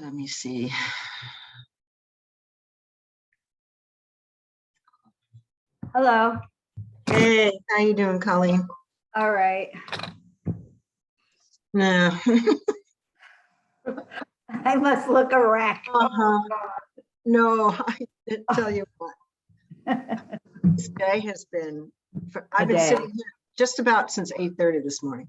Let me see. Hello. Hey, how you doing, Colleen? All right. No. I must look a wreck. No, I didn't tell you what. This day has been, I've been sitting here just about since 8:30 this morning.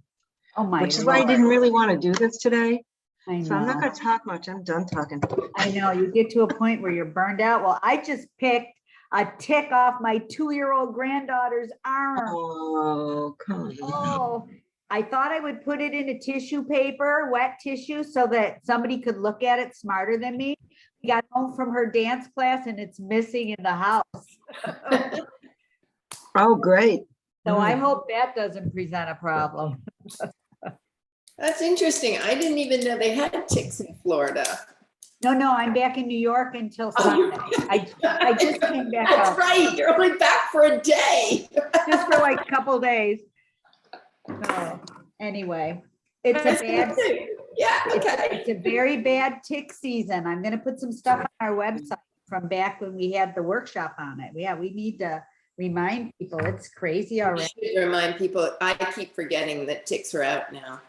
Oh my Which is why I didn't really want to do this today. I know. So I'm not going to talk much. I'm done talking. I know. You get to a point where you're burned out. Well, I just picked a tick off my 2-year-old granddaughter's arm. Oh, come on. Oh, I thought I would put it in a tissue paper, wet tissue, so that somebody could look at it smarter than me. We got home from her dance class and it's missing in the house. Oh, great. So I hope that doesn't present a problem. That's interesting. I didn't even know they had ticks in Florida. No, I'm back in New York until Sunday. I just came back That's up. right. You're only back for a day. Just for like a couple days. So anyway, it's a bad, Yeah, okay. it's a very bad tick season. I'm gonna put some stuff on our website from back when we had the workshop on it. Yeah, we need to remind people. It's crazy We already. should remind people. I keep forgetting that ticks are out now.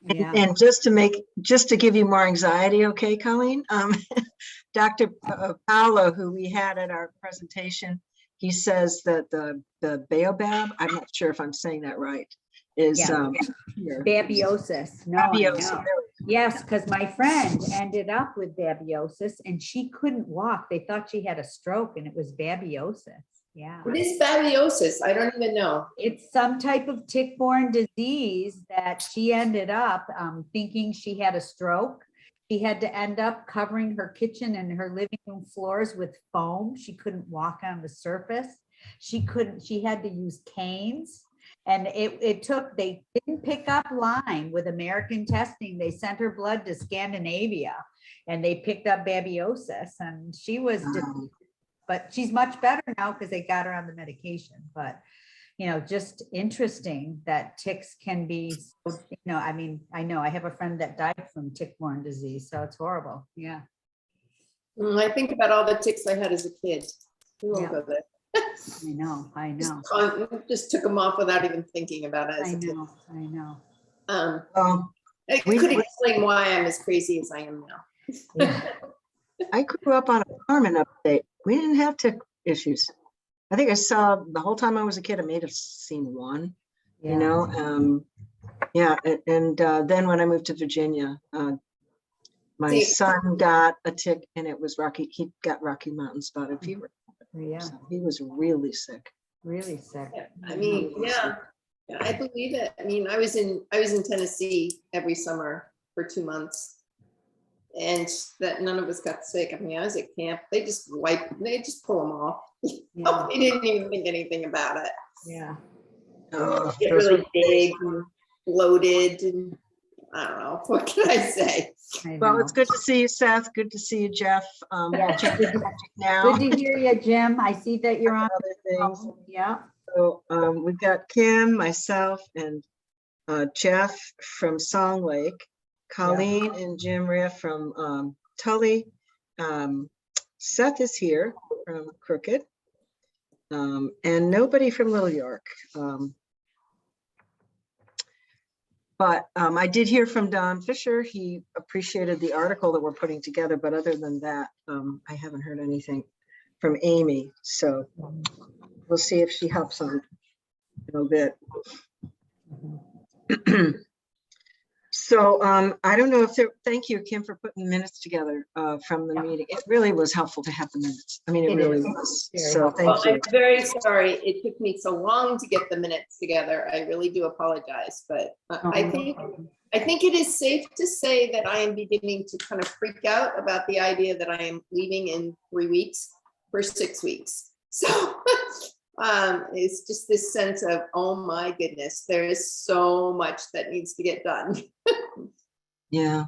Yeah. And just to give you more anxiety, okay, Colleen? Dr. Paolo, who we had at our presentation, he says that the baobab, I'm not sure if I'm saying that right, is here. Babiosis. No, I Babiosis. know. Yes, because my friend ended up with babiosis and she couldn't walk. They thought she had a stroke and it was babiosis. Yeah. What is babiosis? I don't even know. It's some type of tick-borne disease that she ended up thinking she had a stroke. She had to end up covering her kitchen and her living room floors with foam. She couldn't walk on the surface. She had to use canes. And they didn't pick up Lyme with American testing. They sent her blood to Scandinavia and they picked up babiosis and she was, but she's much better now because they got her on the medication. But, just interesting that ticks can be, I mean, I know I have a friend that died from tick-borne disease, so it's horrible. Yeah. I think about all the ticks I had as a kid. We won't go there. I know. Just took them off without even thinking about it. I know. I couldn't explain why I'm as crazy as I am now. Yeah. I grew up on a farm in upstate. We didn't have tick issues. I think I saw the whole time I was a kid, I may have seen one, Yeah. Then when I moved to Virginia, my son got a tick and it was he got Rocky Mountain spotted fever. Yeah. So he was really sick. Really sick. I mean, yeah, I believe it. I mean, I was in Tennessee every summer for 2 months. And that none of us got sick. I mean, I was at camp. They just pull them off. Yeah. They didn't even think anything about it. Yeah. Get really big and bloated, and I don't know. What can I say? Well, it's good to see you, Seth. Good to see you, Jeff. Yeah. Now. Good to hear you, Jim. I see that you're on. Other things. Yeah. So we've got Kim, myself, and Jeff from Song Lake, Colleen and Jim Riff from Tully. Seth is here from Crooked, and nobody from Little York. But I did hear from Don Fisher. He appreciated the article that we're putting together, but other than that, I haven't heard anything from Amy. So we'll see if she helps on a little bit. So I don't know if thank you, Kim, for putting minutes together from the meeting. It really was helpful to have the minutes. I mean, it really was. So thank you. I'm very sorry it took me so long to get the minutes together. I really do apologize, but I think it is safe to say that I am beginning to kind of freak out about the idea that I am leaving in 3 weeks for 6 weeks. So it's just this sense of, oh my goodness, there is so much that needs to get done. Yeah.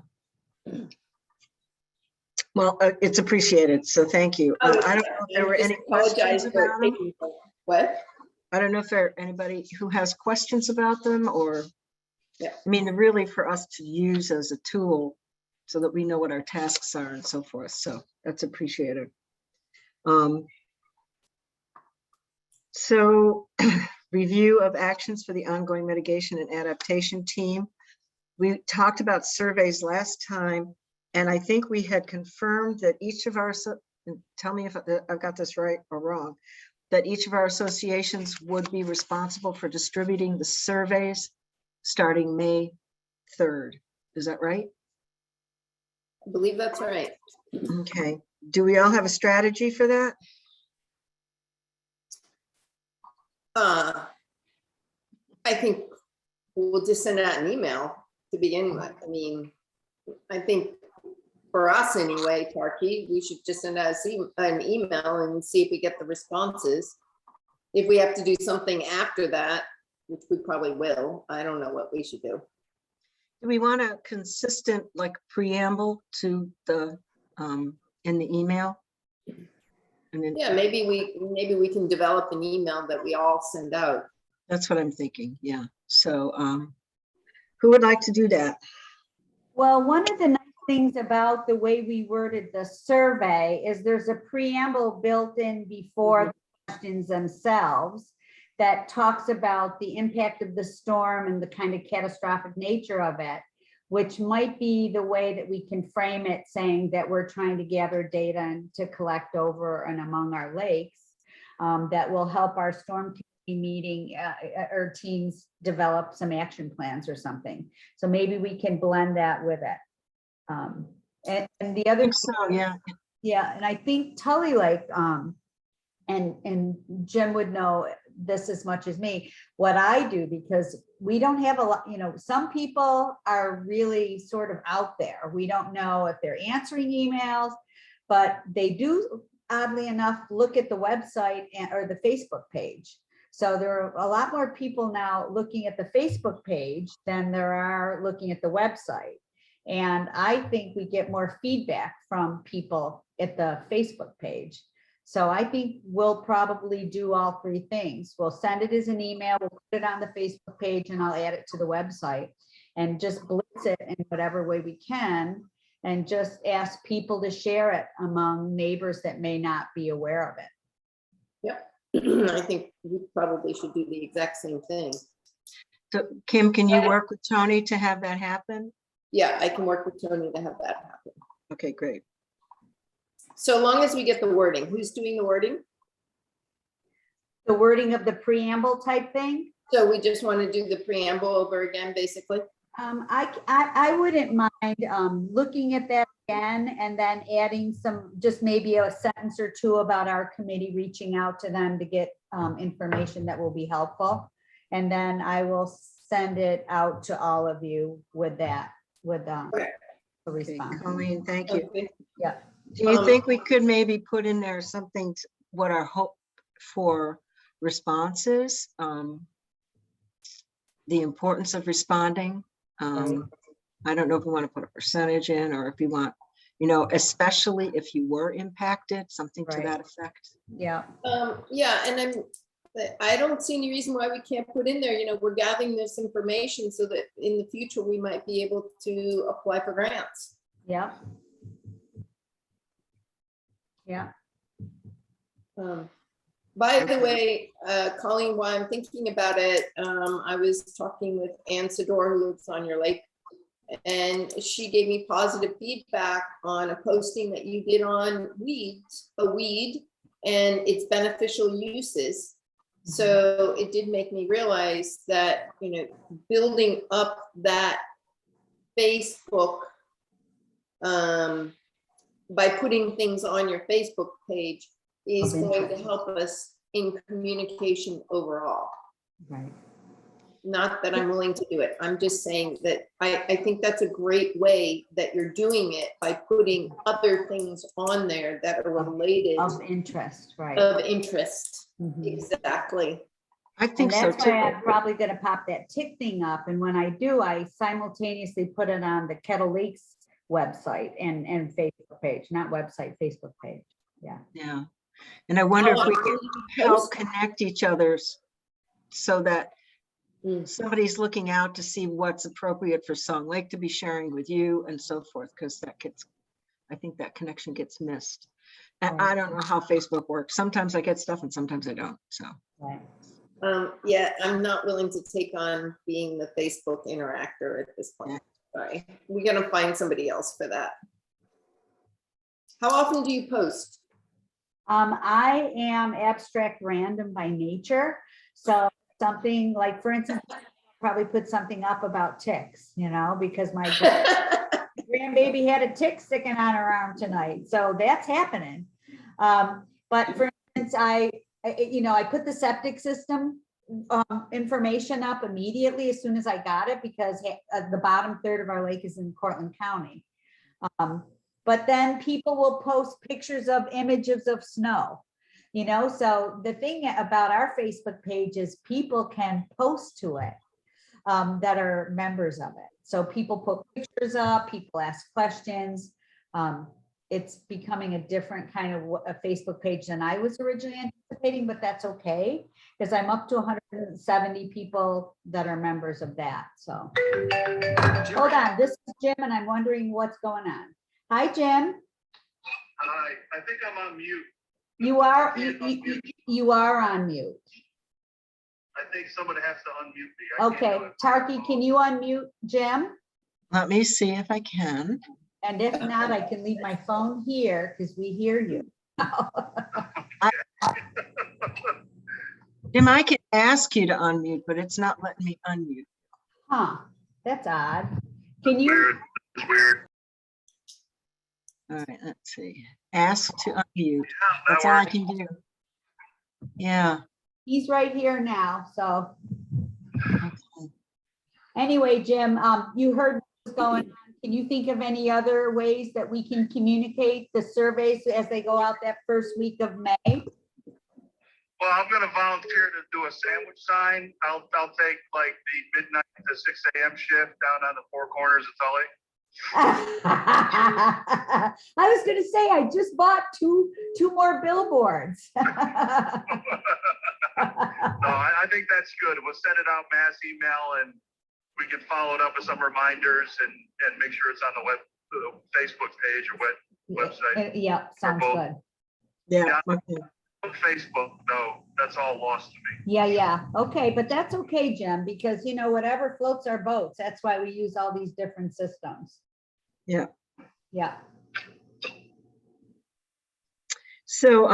Well, it's appreciated. So thank you. I don't know if there were any questions about them. What? I don't know if there anybody who has questions about them or, yeah. I mean, really for us to use as a tool so that we know what our tasks are and so forth. So that's appreciated. So review of actions for the ongoing mitigation and adaptation team. We talked about surveys last time, and I think we had confirmed that each of our, tell me if I've got this right or wrong, that each of our associations would be responsible for distributing the surveys starting May 3rd. Is that right? I believe that's right. Okay. Do we all have a strategy for that? I think we'll just send out an email to begin with. I mean, I think for us anyway, Tarky, we should just send out an email and see if we get the responses. If we have to do something after that, which we probably will, I don't know what we should do. Do we want a consistent like preamble to the in the email? And then, Yeah, maybe we can develop an email that we all send out. that's what I'm thinking. Yeah. So who would like to do that? Well, one of the nice things about the way we worded the survey is there's a preamble built in before the questions themselves that talks about the impact of the storm and the kind of catastrophic nature of it, which might be the way that we can frame it, saying that we're trying to gather data and to collect over and among our lakes that will help our storm team meeting or teams develop some action plans or something. So maybe we can blend that with it. And the other, So yeah. yeah, and I think Tully Lake, and Jim would know this as much as me, what I do, because we don't have a lot, you know, some people are really sort of out there. We don't know if they're answering emails, but they do, oddly enough, look at the website or the Facebook page. So there are a lot more people now looking at the Facebook page than there are looking at the website. And I think we get more feedback from people at the Facebook page. So I think we'll probably do all three things. We'll send it as an email, we'll put it on the Facebook page, and I'll add it to the website and just blitz it in whatever way we can, and just ask people to share it among neighbors that may not be aware of it. Yep. I think we probably should do the exact same thing. So Kim, can you work with Tony to have that happen? Yeah, I can work with Tony to have that happen. Okay, great. So long as we get the wording. Who's doing the wording? The wording of the preamble type thing. So we just want to do the preamble over again, basically. I wouldn't mind looking at that again and then adding some, just maybe a sentence or two about our committee reaching out to them to get information that will be helpful. And then I will send it out to all of you with that, with the response. Colleen, thank you. Okay. Yeah. Do you think we could maybe put in there something, what our hope for responses, the importance of responding? I don't know if we want to put a percentage in, or if you want, you know, especially if you were impacted, something to that effect. Yeah. Yeah, and I don't see any reason why we can't put in there, you know, we're gathering this information so that in the future we might be able to apply for grants. Yeah. Yeah. By the way, Colleen, while I'm thinking about it, I was talking with Ann Sador, who lives on your lake, and she gave me positive feedback on a posting that you did on a weed and its beneficial uses. So it did make me realize that, you know, building up that Facebook by putting things on your Facebook page is going to help us in communication overall. Right. Not that I'm willing to do it. I'm just saying that I think that's a great way that you're doing it, by putting other things on there that are related. Of interest, right. Of interest, Mhm. Exactly. I think so That's why too. I'm probably gonna pop that tick thing up, and when I do, I simultaneously put it on the Kettle Lakes website and Facebook page, not website, Facebook page. Yeah. Yeah. And I wonder if we Oh, can help connect each other's, so that somebody's looking out to see what's appropriate for Song Lake to be sharing with you and so forth, because I think that connection gets missed. And I don't know how Facebook works. Sometimes I get stuff and sometimes I don't, so. Right. Yeah, I'm not willing to take on being the Facebook interactor at this point. Sorry, we're gonna find somebody else for that. How often do you post? I am abstract random by nature. So something like, for instance, probably put something up about ticks, because my grandbaby had a tick sticking on her arm tonight. So that's happening. But for instance, I put the septic system information up immediately as soon as I got it, because the bottom third of our lake is in Cortland County. But then people will post pictures of images of snow, so the thing about our Facebook page is people can post to it that are members of it. So people put pictures up, people ask questions. It's becoming a different kind of a Facebook page than I was originally anticipating, but that's okay, because I'm up to 170 people that are members of that. So hold on, this is Jim, and I'm wondering what's going on. Hi, Jim. Hi, I think I'm on mute. You are you are on mute. I think somebody has to unmute me. I can't Okay, do it. Tarky, can you unmute Jim? Let me see if I can. And if not, I can leave my phone here because we hear you. Jim, I can ask you to unmute, but it's not letting me unmute. Huh, that's odd. Can you? Weird. It's weird. All right, let's see. Ask to unmute. Yeah, That's that all I works. can do. Yeah. He's right here now. So Okay. anyway, Jim, you heard what's going on. Can you think of any other ways that we can communicate the surveys as they go out that first week of May? Well, I'm gonna volunteer to do a sandwich sign. I'll take like the midnight to 6 a.m. shift down on the Four Corners of Tully. I was going to say, I just bought two more billboards. No, I think that's good. We'll send it out mass email, and we can follow it up with some reminders and make sure it's on the Facebook page or website. Yeah, sounds good. Yeah. Okay. Facebook, no, that's all lost to me. Yeah. Okay, but that's okay, Jim, because whatever floats our boats. That's why we use all these different systems. Yeah. Yeah. So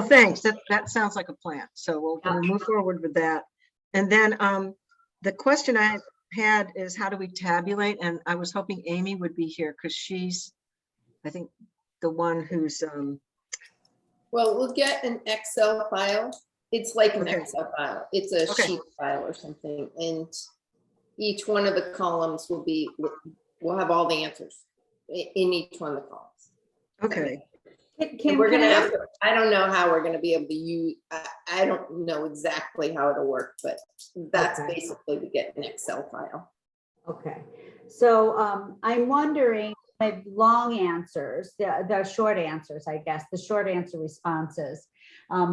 thanks. That sounds like a plan. So we'll move forward with that. And then the question I had is, how do we tabulate? And I was hoping Amy would be here because she's, I think, the one who's Well, we'll get an Excel file. It's like an Okay. Excel file. It's a Okay. sheet file or something. And each one of the columns will have all the answers in each one of the columns. okay. And we're gonna have to, I don't know how we're gonna be able to use, I don't know exactly how it'll work, but that's Okay. basically to get an Excel file. Okay, so I'm wondering, the long answers, the short answers, I guess, the short answer responses,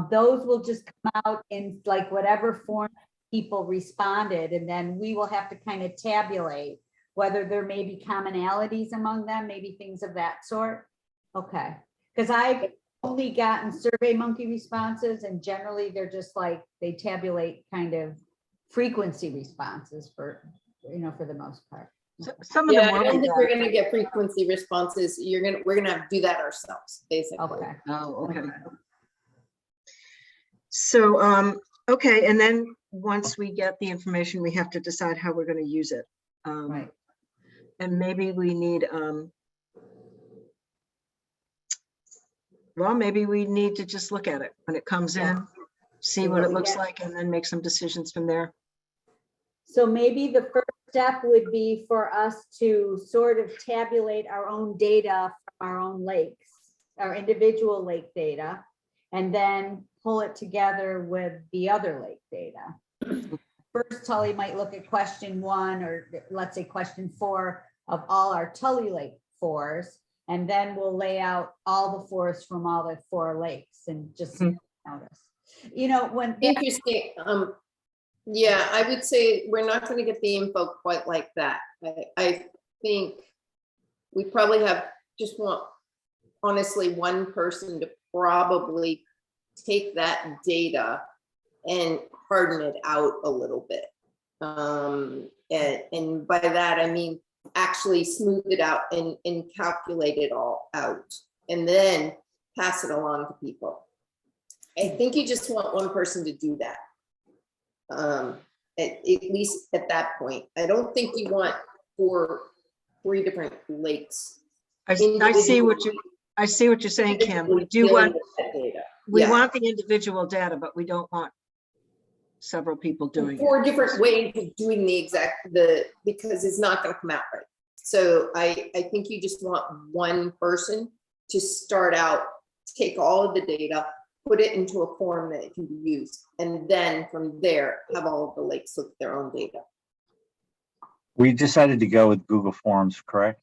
those will just come out in like whatever form people responded, and then we will have to kind of tabulate whether there may be commonalities among them, maybe things of that sort. Okay, because I've only gotten SurveyMonkey responses, and generally they're just like, they tabulate kind of frequency responses for the most part. So, some of Yeah, them I will don't be think we're that. gonna get frequency responses. We're gonna have to do that ourselves, basically. Okay. Oh, okay. So, okay, and then once we get the information, we have to decide how we're going to use it. Right. And maybe we need, well, maybe we need to just look at it when it comes Yeah. in, see See what what it we looks get. like, and then make some decisions from there. So maybe the first step would be for us to sort of tabulate our own data from our own lakes, our individual lake data, and then pull it together with the other lake data. First, Tully might look at question 1, or let's say question 4 of all our Tully Lake 4s, and then we'll lay out all the 4s from all the 4 lakes and just notice. When Interesting. Yeah, I would say we're not going to get the info quite like that. I think we probably just want, honestly, one person to probably take that data and harden it out a little bit. And by that, I mean, actually smooth it out and calculate it all out and then pass it along to people. I think you just want one person to do that. At least at that point. I don't think you want three different lakes. I see what you're saying, Kim. We do want, we want the individual data, but we don't want several people doing it. 4 different ways of doing because it's not going to come out right. So I think you just want one person to start out, take all of the data, put it into a form that it can be used, and then from there have all of the lakes look at their own data. We decided to go with Google Forms, correct?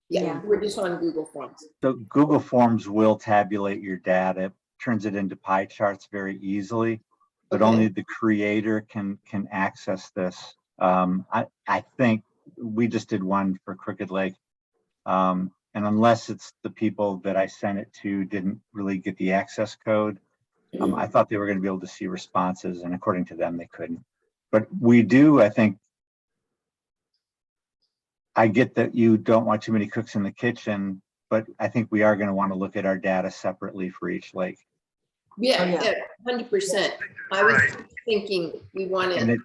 Yeah, we're just on Google Forms. So Google Forms will tabulate your data, turns it into pie charts very easily, but Okay. only the creator can access this. I think we just did one for Crooked Lake. And unless it's the people that I sent it to didn't really get the access code, I thought they were going to be able to see responses, and according to them, they couldn't. But we do, I think, I get that you don't want too many cooks in the kitchen, but I think we are going to want to look at our data separately for each lake. Yeah, 100%. I was thinking we wanted.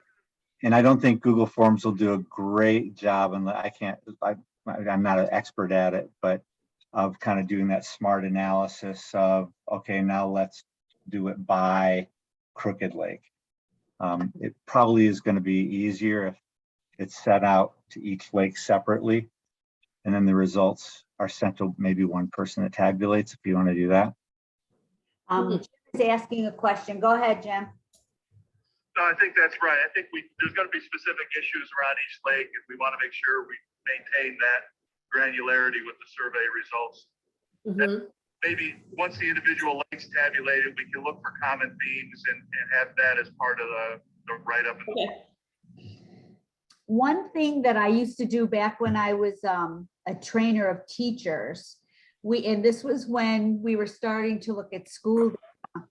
And I don't think Google Forms will do a great job, and I'm not an expert at it, but of kind of doing that smart analysis of, okay, now let's do it by Crooked Lake. It probably is going to be easier if it's set out to each lake separately, and then the results are sent to maybe one person that tabulates, if you want to do that. Jim is asking a question. Go ahead, Jim. No, I think that's right. I think there's going to be specific issues around each lake, and we want to make sure we maintain that granularity with the survey results. Mm-hmm. Maybe once the individual lakes tabulated, we can look for common themes and have that as part of the write-up. Okay. One thing that I used to do back when I was a trainer of teachers, and this was when we were starting to look at school data,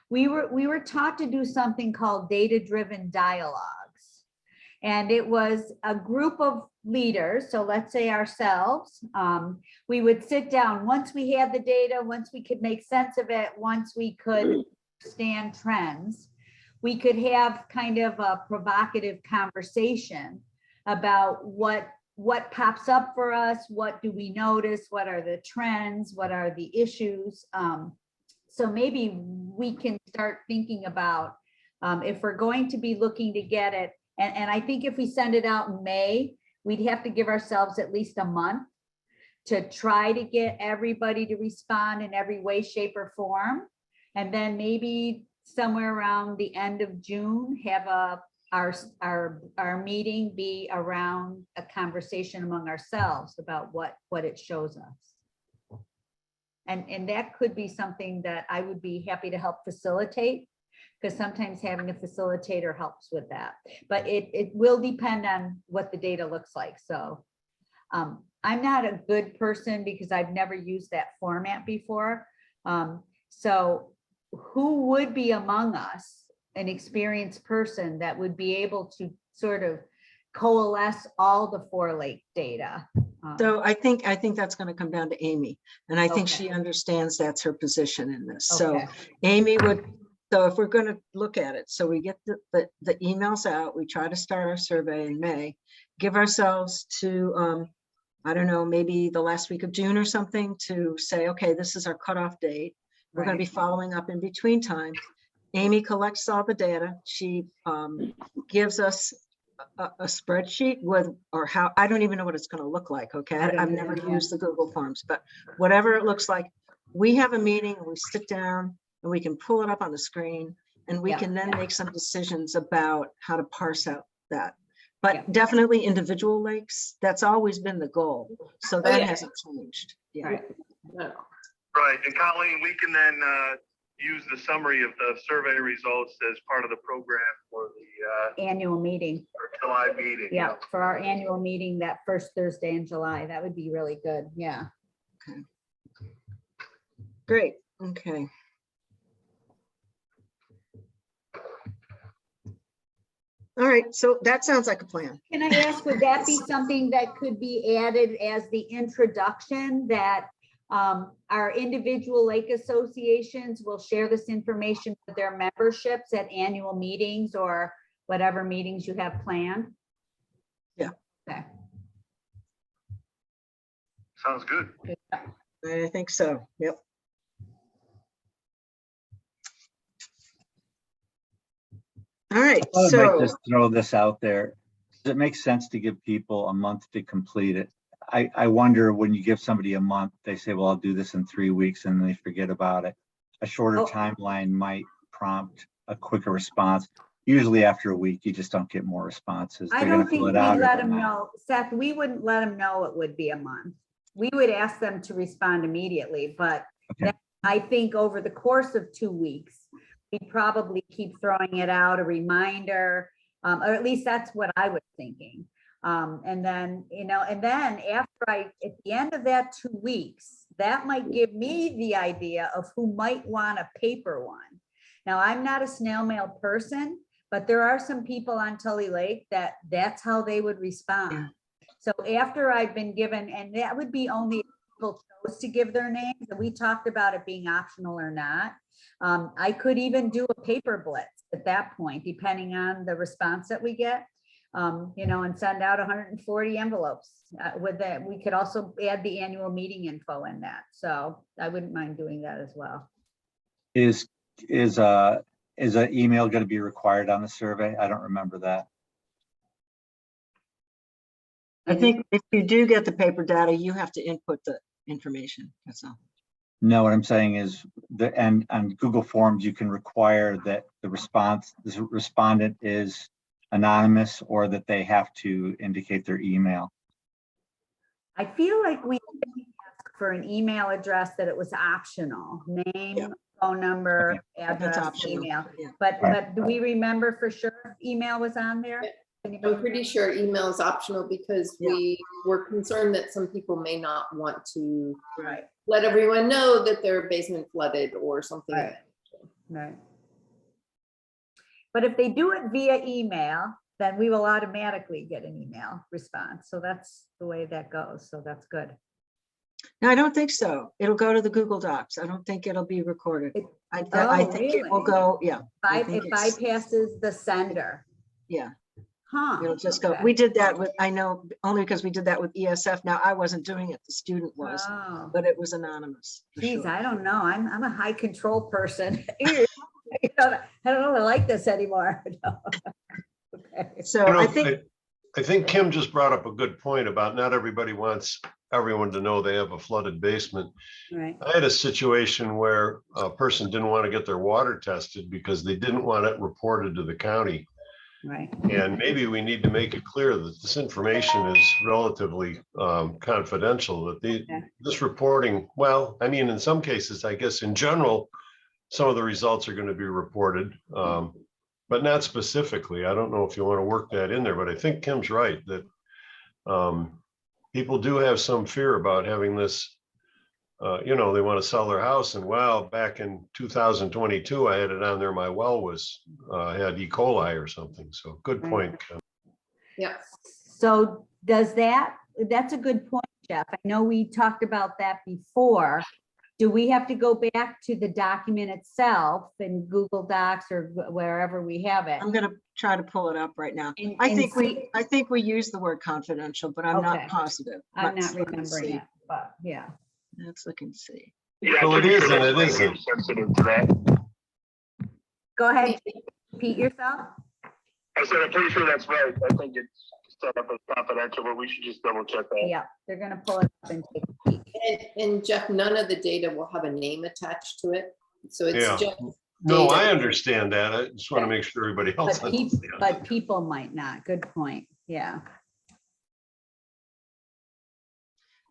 we were taught to do something called data-driven dialogues. And it was a group of leaders, so let's say ourselves, we would sit down once we had the data, once we could make sense of it, once we could understand trends, we could have kind of a provocative conversation about what pops up for us, what do we notice, what are the trends, what are the issues. So maybe we can start thinking about if we're going to be looking to get it, and I think if we send it out in May, we'd have to give ourselves at least a month to try to get everybody to respond in every way, shape, or form. And then maybe somewhere around the end of June, have our meeting be around a conversation among ourselves about what it shows us. And that could be something that I would be happy to help facilitate, because sometimes having a facilitator helps with that. But it will depend on what the data looks like. So I'm not a good person because I've never used that format before. So who would be among us an experienced person that would be able to sort of coalesce all the 4 lake data? So I think that's going to come down to Amy, and I think Okay. she understands that's her position in this. Okay. So Amy would, so if we're going to look at it, so we get the emails out, we try to start our survey in May, give ourselves to, I don't know, maybe the last week of June or something, to say, okay, this is our cutoff date. We're going to be following up in between time. Amy collects all the data. She gives us a spreadsheet with, or how, I don't even know what it's going to look like. Okay. I've never used the Google Forms, but whatever it looks like, we have a meeting and we sit down and we can pull it up on the screen, and we can then make some decisions about how to parse out that. But definitely individual lakes, that's always been the goal. So that hasn't changed. Yeah. Right. Right, and Colleen, we can then use the summary of the survey results as part of the program for the annual meeting. Our July meeting. Yeah, for our annual meeting, that first Thursday in July. That would be really good. Yeah. Great, okay. All right, so that sounds like a plan. Can I ask, would that be something that could be added as the introduction, that our individual lake associations will share this information with their memberships at annual meetings or whatever meetings you have planned? Yeah. Okay. Sounds good. I think so, yep. All right, I might so, just throw this out there. Does it make sense to give people a month to complete it? I wonder when you give somebody a month, they say, well, I'll do this in 3 weeks, and they forget about it. A shorter Oh. timeline might prompt a quicker response. Usually after a week, you just don't get more responses. I They're gonna don't think fill we'd it out or let they're them not. know, Seth, we wouldn't let them know it would be a month. We would ask them to respond immediately, but Okay. then I think over the course of 2 weeks, we'd probably keep throwing it out, a reminder, or at least that's what I was thinking. And then, and then after at the end of that 2 weeks, that might give me the idea of who might want a paper one. Now, I'm not a snail mail person, but there are some people on Tully Lake that's how they would respond. Yeah. So after I've been given, and that would be only if people chose to give their names, and we talked about it being optional or not. I could even do a paper blitz at that point, depending on the response that we get, and send out 140 envelopes. With that, we could also add the annual meeting info in that. So I wouldn't mind doing that as well. Is an email going to be required on the survey? I don't remember that. I think if you do get the paper data, you have to input the information, that's all. No, what I'm saying is and on Google Forms, you can require that the respondent is anonymous or that they have to indicate their email. I feel like we asked for an email address that it was optional, name, Yeah. phone number, That's address, optional. email. Yeah. But do we remember for sure if email was on there? Anybody I'm pretty sure email is optional because Yeah. we were concerned that some people may not want to Right, let everyone know that their basement flooded or something. Right. right. But if they do it via email, then we will automatically get an email response. So that's the way that goes. So that's good. No, I don't think so. It'll go to the Google Docs. I don't think it'll be recorded. I Oh, think it will really? go, yeah. I think It it's- bypasses the sender. Yeah, Huh. it'll just go. okay. We did that with, I know, only because we did that with ESF. Now, I wasn't doing it, the student was, Oh. but it was anonymous. for Geez, sure. I don't know. I'm a high control person. I don't know if I like this anymore. No. Okay. So You know, I think, I think Kim just brought up a good point about not everybody wants everyone to know they have a flooded basement. Right. I had a situation where a person didn't want to get their water tested because they didn't want it reported to the county. Right. And maybe we need to make it clear that this information is relatively confidential, that this reporting, well, I mean, in some cases, I guess in general, some of the results are going to be reported, but not specifically. I don't know if you want to work that in there, but I think Kim's right that people do have some fear about having this, they want to sell their house and wow, back in 2022, I had it on there, my well was had E. coli or something. So good point, Kim. Yeah. So that's a good point, Jeff. I know we talked about that before. Do we have to go back to the document itself in Google Docs or wherever we have it? I'm gonna try to pull it up right now. And- I and think we use the word confidential, but I'm Okay. not positive. I'm Let's not look and remembering see. it, but yeah. Let's look and see. Yeah, Well, it pretty is sure and it that's isn't. sensitive to that. Go ahead, repeat yourself. I said, I'm pretty sure that's right. I think it's set up as confidential, but we should just double check that. Yeah, they're gonna pull it up and take a peek. And Jeff, none of the data will have a name attached to it. So it's Yeah. just. No, data. I understand that. I just want to make sure everybody else But understands. people might not. Good point. Yeah.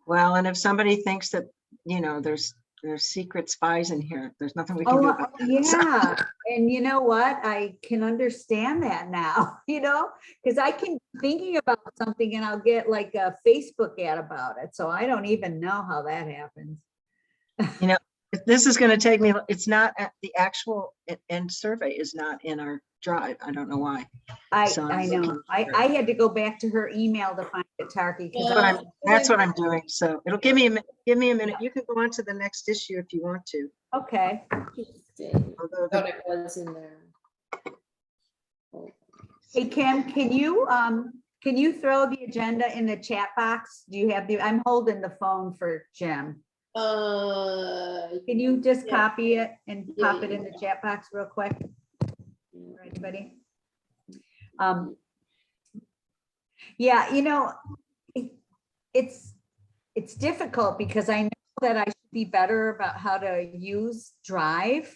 Well, and if somebody thinks that, there's there's secret spies in here. There's nothing we can do Oh, about that. So- yeah. And you know what? I can understand that now, because I can be thinking about something and I'll get like a Facebook ad about it. So I don't even know how that happens. This is going to take me, it's not, the actual end survey is not in our drive. I don't know why. So I'm I know. looking for it. I had to go back to her email to find it, Tarky. 'cause Yeah. That's what I'm doing. So it'll give me a minute. You can go on to the next issue if you want to. Okay. Interesting. Although Thought the- it was in there. Hey, Kim, can you throw the agenda in the chat box? Do you have I'm holding the phone for Jim. Can you just Yeah. copy it and Yeah, pop it in the chat box real quick? For anybody? Yeah, it's difficult because I know that I should be better about how to use Drive.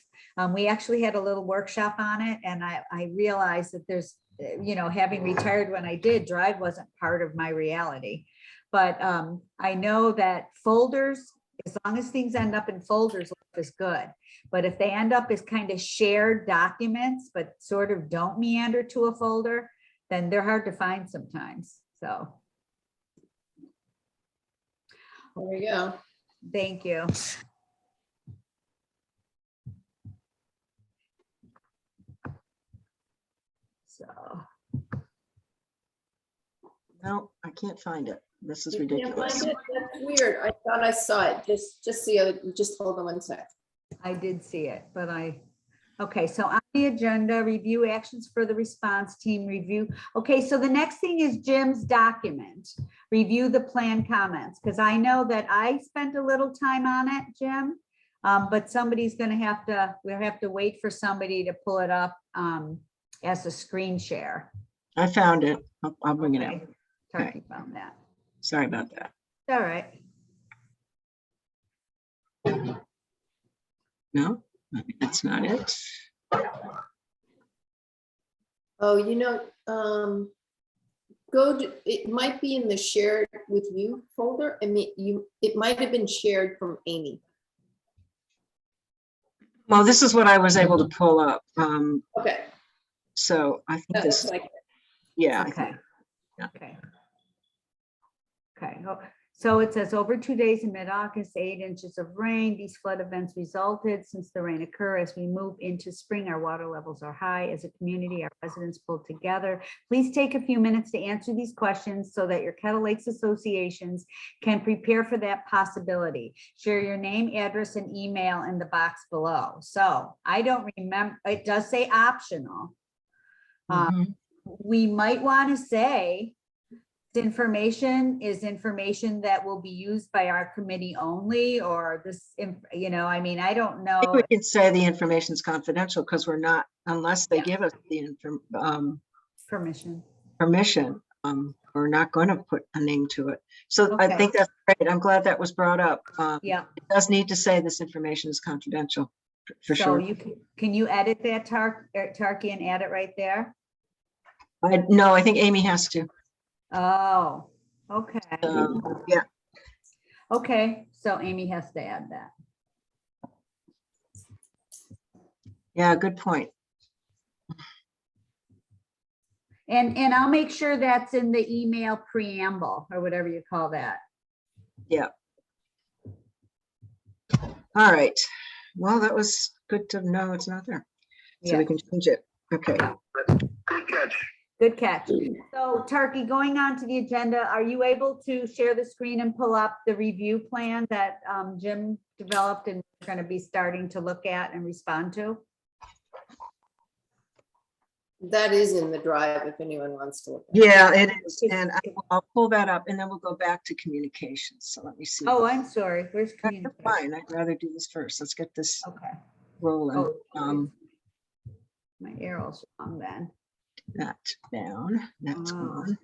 We actually had a little workshop on it and I realized that there's, having retired when I did, Drive wasn't part of my reality. But I know that folders, as long as things end up in folders, life is good. But if they end up as kind of shared documents, but sort of don't meander to a folder, then they're hard to find sometimes. So, There we go. thank you. So, No, I can't find it. This is You can't ridiculous. find it? That's weird. I thought I saw it. Just the other, just hold on one sec. I did see it, but okay, so on the agenda, review actions for the response team review. Okay, so the next thing is Jim's document. Review the plan comments, because I know that I spent a little time on it, Jim. But somebody's gonna we'll have to wait for somebody to pull it up as a screen share. I found it. I'll bring it up. Okay, Turkey found that. Sorry about that. All right. No, that's not it. Oh, it might be in the shared with you folder. I mean, it might have been shared from Amy. Well, this is what I was able to pull up. Okay. So I think That this, looks like it. yeah. I Okay. think- yeah. Okay. Okay, so it says over 2 days in mid-August, 8 inches of rain. These flood events resulted since the rain occur. As we move into spring, our water levels are high. As a community, our residents pull together. Please take a few minutes to answer these questions so that your Kettle Lakes associations can prepare for that possibility. Share your name, address, and email in the box below. So I don't remember, it does say optional. Mhm. We might want to say this information is information that will be used by our committee only, or this, I mean, I don't I think know. we can say the information is confidential because we're not, unless they give us the Permission. permission, we're not going to put a name to it. So I Okay. think that's great. I'm glad that was brought up. Yeah. It does need to say this information is confidential, for So sure. you can you edit that, Tarky, and add it right there? No, I think Amy has to. Oh, okay. Yeah, Okay, so Amy has to add that. yeah, good point. And I'll make sure that's in the email preamble or whatever you call that. Yeah. All right. Well, that was good to know it's not there. So Yeah, we can change it. Okay. Good catch. good catch. So Tarky, going on to the agenda, are you able to share the screen and pull up the review plan that Jim developed and we're going to be starting to look at and respond to? That is in the drive if anyone wants to look. at it. Yeah, it is. And I'll pull that up and then we'll go back to communications. So let me see. Oh, I'm sorry. Where's That's communication? fine. I'd rather do this first. Let's get this Okay. rolling. Oh, my arrow's wrong then. That down. That's Oh. gone.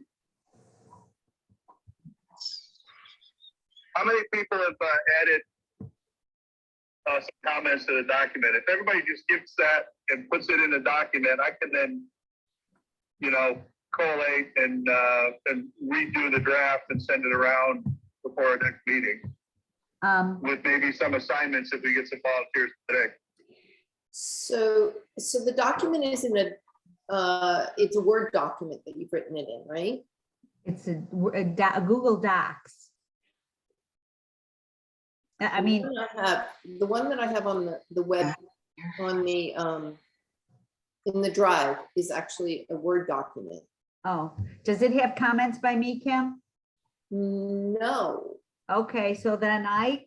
How many people have added some comments to the document? If everybody just gives that and puts it in the document, I can then, collate and redo the draft and send it around before our next meeting. with maybe some assignments if we get some volunteers today. So the document is in it's a Word document that you've written it in, right? It's a Google Docs. I mean, The one that I have on the web, on the, in the drive is actually a Word document. oh, does it have comments by me, Kim? No. Okay, so then I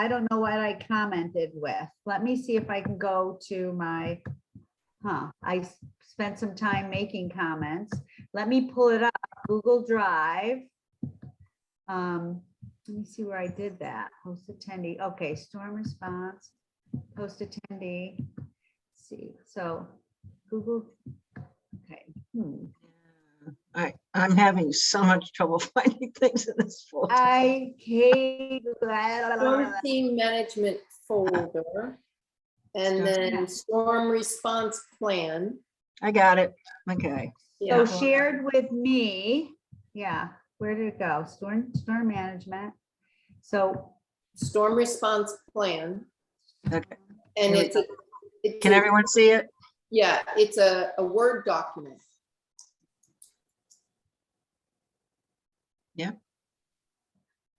don't know what I commented with. Let me see if I can go to my, I spent some time making comments. Let me pull it up, Google Drive. Let me see where I did that. Host attendee. Okay, storm response, host attendee. Let's see, so Google, okay. I'm having so much trouble finding things in this folder. Storm team management folder, and then storm response plan. I got it. Okay. So shared with me, yeah, where did it go? Storm management. So Storm response plan. Okay. And Here we it's Can everyone see it? Yeah, it's a Word document. Yeah.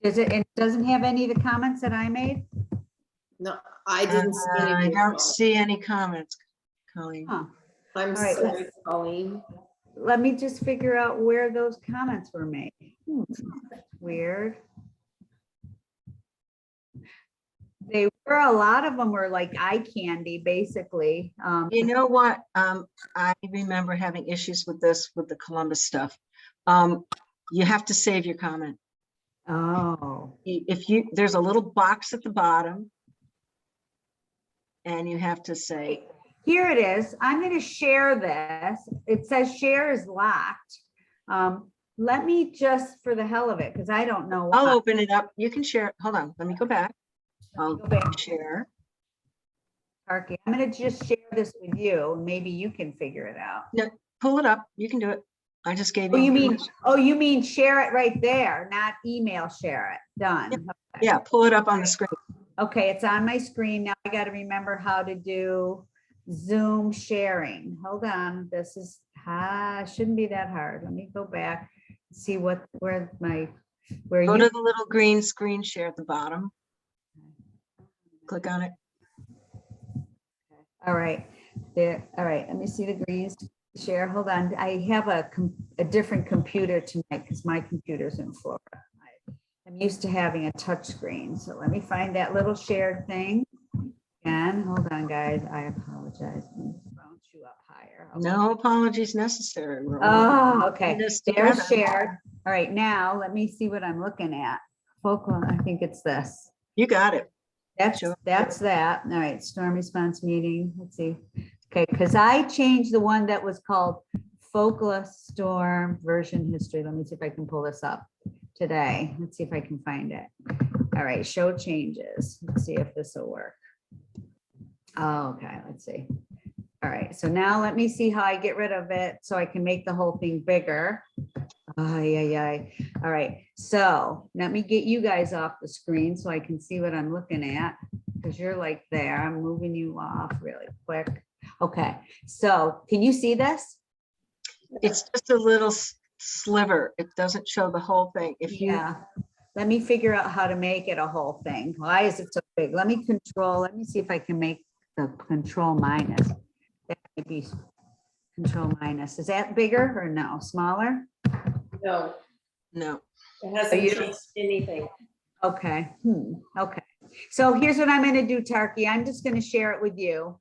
it doesn't have any of the comments that I made? No, I didn't see any. I don't see any comments, Colleen. Huh. I'm All right, sorry, Colleen. Let me just figure out where those comments were made. Weird. They were, a lot of them were like eye candy, basically. You know what? I remember having issues with this, with the Columbus stuff. You have to save your comment. Oh, There's a little box at the bottom, and you have to say, here it is. I'm going to share this. It says share is locked. Let me just, for the hell of it, because I don't know. I'll why. open it up. You can share. Hold on. Let me go back. I'll Go back. share. Tarky, I'm going to just share this with you. Maybe you can figure it out. No, pull it up. You can do it. I just gave Oh, you. you mean share it right there, not email share it. Done. Okay. Yeah, pull it up on the screen. Okay, it's on my screen. Now I got to remember how to do Zoom sharing. Hold on. This is shouldn't be that hard. Let me go back, see where Go you. to the little green screen share at the bottom. Click on it. All right, there. All right, let me see the green share. Hold on. I have a different computer tonight because my computer's in Florida. I'm used to having a touch screen. So let me find that little shared thing. And hold on, guys. I apologize. Let me bounce you up higher. Okay. No apologies necessary. We're all Oh, okay. in this They're together. shared. All right, now let me see what I'm looking at. Focal, I think it's this. You got it. That's Sure. that. All right, storm response meeting. Let's see. Okay, because I changed the one that was called Folklore Storm version history. Let me see if I can pull this up today. Let's see if I can find it. All right, show changes. Let's see if this will work. Oh, okay, let's see. All right, so now let me see how I get rid of it so I can make the whole thing bigger. All right, so let me get you guys off the screen so I can see what I'm looking at, because you're like there. I'm moving you off really quick. Okay, so can you see this? It's just a little sliver. It doesn't show the whole thing. If you Yeah, let me figure out how to make it a whole thing. Why is it so big? Let me see if I can make the control minus. That might be control minus. Is that bigger or no? Smaller? No, no. it hasn't changed anything. Okay. Okay. So here's what I'm going to do, Tarky. I'm just going to share it with you.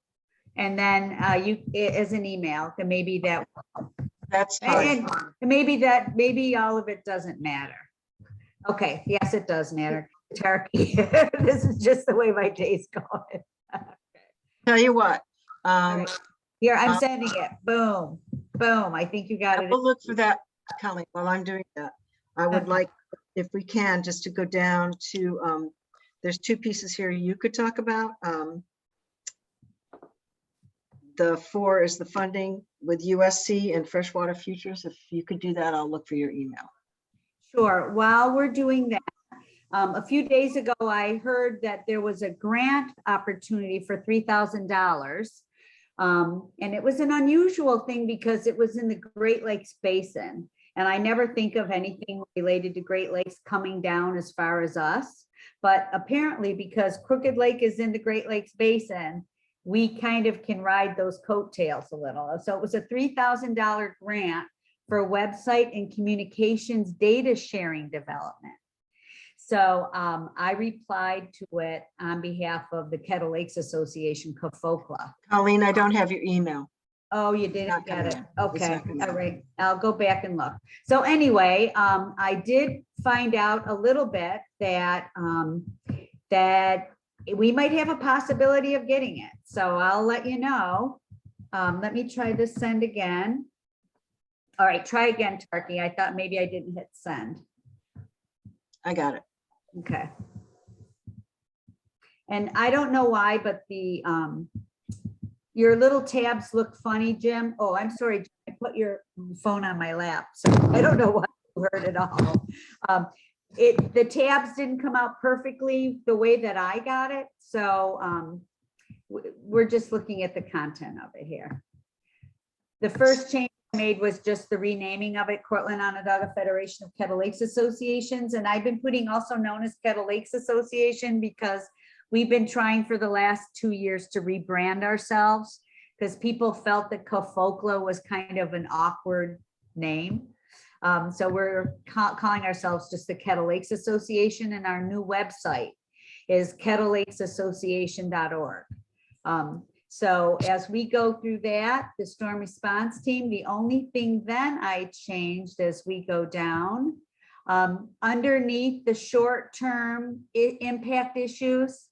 And then you, as an email, then maybe That's fine. and maybe all of it doesn't matter. Okay. Yes, it does matter. Tarky. This is just the way my day's going. Tell you what, All right. Here, I'm sending it. Boom. Boom. I think you got it. we'll look for that, Colleen, while I'm doing that. I would Okay. like, if we can, just to go down to, there's two pieces here you could talk about. The 4 is the funding with USC and freshwater futures. If you could do that, I'll look for your email. Sure. While we're doing that, A few days ago, I heard that there was a grant opportunity for $3,000. And it was an unusual thing because it was in the Great Lakes Basin. And I never think of anything related to Great Lakes coming down as far as us. But apparently, because Crooked Lake is in the Great Lakes Basin, we kind of can ride those coattails a little. So it was a $3,000 grant for website and communications data sharing development. So I replied to it on behalf of the Kettle Lakes Association, CAFOCLA. Colleen, I don't have your email. Oh, you didn't Not get it. coming up. It's Okay, not coming all up. right. I'll go back and look. So anyway, I did find out a little bit that that we might have a possibility of getting it. So I'll let you know. Let me try this send again. All right, try again, Tarky. I thought maybe I didn't hit send. I got it. Okay. And I don't know why, but the your little tabs look funny, Jim. Oh, I'm sorry. I put your phone on my lap, so I don't know why you heard it all. The tabs didn't come out perfectly the way that I got it, so we're just looking at the content of it here. The first change I made was just the renaming of it, Cortland Onondaga Federation of Kettle Lakes Associations, and I've been putting also known as Kettle Lakes Association because we've been trying for the last 2 years to rebrand ourselves because people felt that CAFOCLA was kind of an awkward name. So we're calling ourselves just the Kettle Lakes Association, and our new website is kettlelakesassociation.org. So as we go through that, the storm response team, the only thing then I changed as we go down, underneath the short-term impact issues,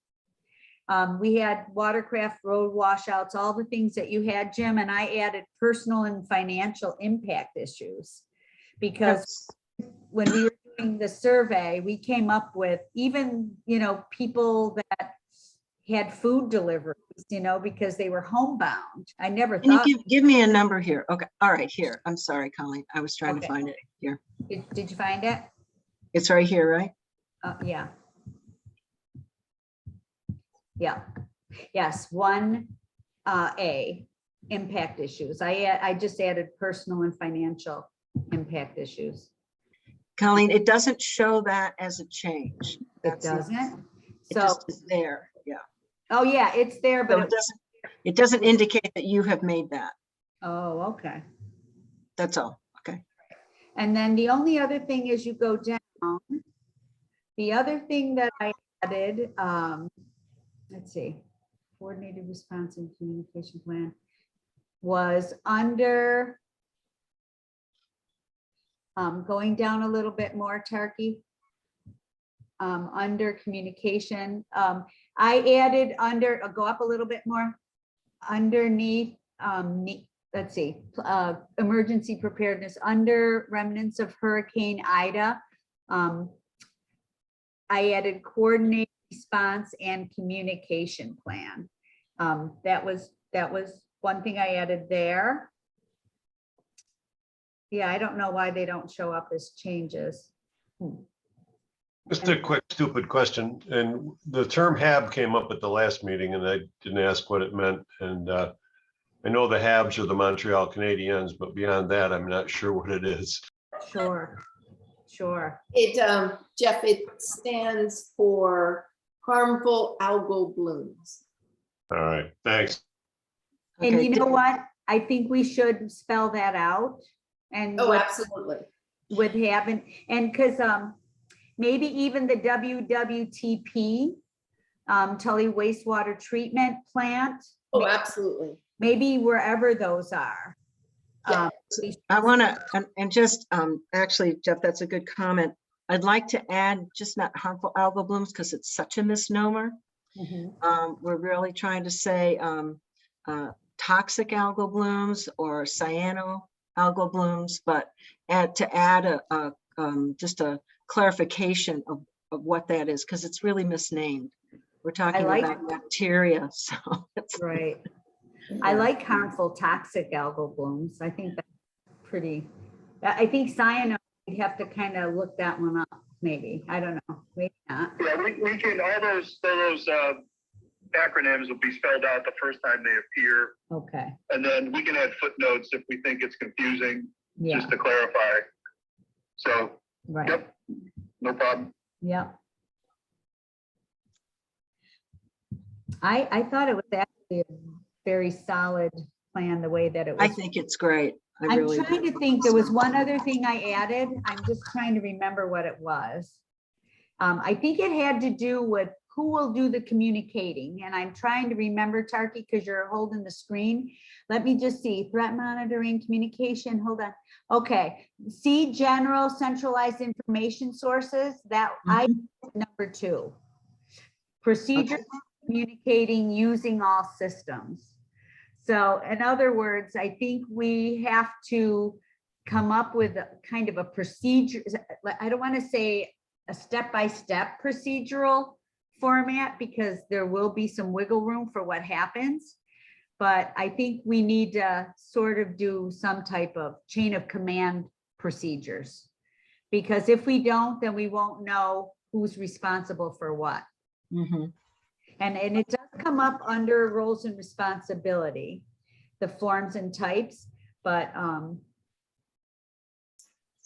we had watercraft road washouts, all the things that you had, Jim, and I added personal and financial impact issues. Because when we were doing the survey, we came up with even, people that had food deliveries, because they were homebound. I never Can thought. you give me a number here? Okay, all right, here. I'm sorry, Colleen. I was trying to Okay. find it here. Did you find it? It's right here, right? Yeah. Yeah. Yes, 1A, impact issues. I just added personal and financial impact issues. Colleen, it doesn't show that as a change. It That's the- doesn't. It So, just is there, yeah. oh yeah, it's there, So but it doesn't indicate that you have made that. oh, okay. That's all, okay. And then the only other thing is you go down, the other thing that I added, let's see, coordinated response and communication plan was under, going down a little bit more, Tarky, under communication. I added under, go up a little bit more, underneath, let's see, emergency preparedness, under remnants of Hurricane Ida. I added coordinated response and communication plan. That was one thing I added there. Yeah, I don't know why they don't show up as changes. Just a quick stupid question. And the term HAB came up at the last meeting and I didn't ask what it meant. And I know the HABs are the Montreal Canadiens, but beyond that, I'm not sure what it is. Sure. Jeff, it stands for harmful algal blooms. All right, thanks. And Okay, you know what? I think we should spell that out. And Oh, what absolutely. would happen, and because maybe even the WWTP, Tully Wastewater Treatment Plant, Oh, absolutely. maybe wherever those are. Yeah. I want to, and just, actually, Jeff, that's a good comment. I'd like to add just not harmful algal blooms because it's such a misnomer. We're really trying to say toxic algal blooms or cyano algal blooms, but to add just a clarification of what that is, because it's really misnamed. We're talking like about bacteria, so it's Right. I like harmful toxic algal blooms. I think that's pretty, I think cyano, you'd have to kind of look that one up. maybe. I don't know. Maybe not. Yeah, we can, all those acronyms will be spelled out the first time they appear. Okay. And then we can add footnotes if we think it's confusing, Yeah, just to clarify. So, right. yep, no problem. Yep. I thought it was actually a very solid plan, the way that it I was. think it's great. I I'm really trying do. to think, there was one other thing I added. I'm just trying to remember what it was. I think it had to do with who will do the communicating, and I'm trying to remember, Tarky, because you're holding the screen. Let me just see, threat monitoring, communication, hold on. Okay, see general centralized information sources, that I, number 2. Procedure communicating using all systems. So in other words, I think we have to come up with a kind of a procedure. I don't want to say a step-by-step procedural format, because there will be some wiggle room for what happens. But I think we need to sort of do some type of chain of command procedures. Because if we don't, then we won't know who's responsible for what. Mhm. And it does come up under roles and responsibility, the forms and types, but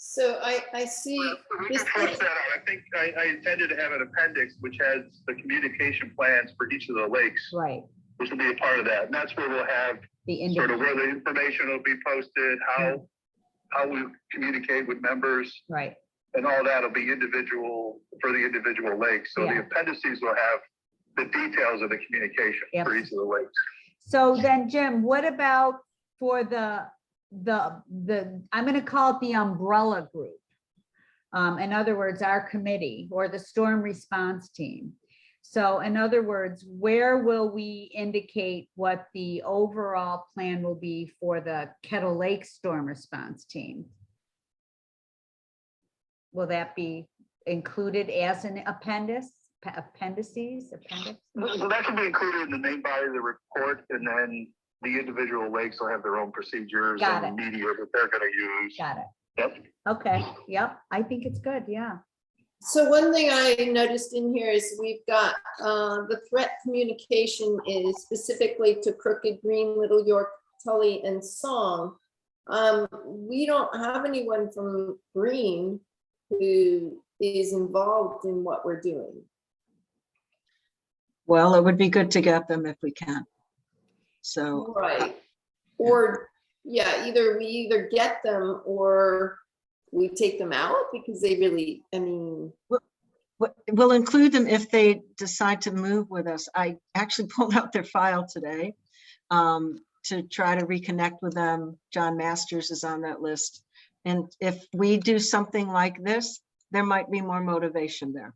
So I see We this. can flush that out. I think I intended to have an appendix which has the communication plans for each of the lakes, right, which will be a part of that. And that's where we'll have the sort of individual, where the information will be posted, how we communicate with members, right, and all that will be individual for the individual lakes. So Yeah. the appendices will have the details of the communication Yep. for each of the lakes. so then Jim, what about for the I'm gonna call it the umbrella group. In other words, our committee or the storm response team. So in other words, where will we indicate what the overall plan will be for the Kettle Lake storm response team? Will that be included as an appendix? Appendices? Appendix? So that can be included in the main body of the report, and then the individual lakes will have their own procedures Got and media that they're going to use. Got it. Yep. Okay. Yep. I think it's good. Yeah. So one thing I noticed in here is we've got the threat communication is specifically to Crooked Green, Little York, Tully, and Song. We don't have anyone from Green who is involved in what we're doing. Well, it would be good to get them if we can. So, Right. Or, yeah, we either get them or we take them out, because they really, I mean. we'll include them if they decide to move with us. I actually pulled out their file today to try to reconnect with them. John Masters is on that list. And if we do something like this, there might be more motivation there.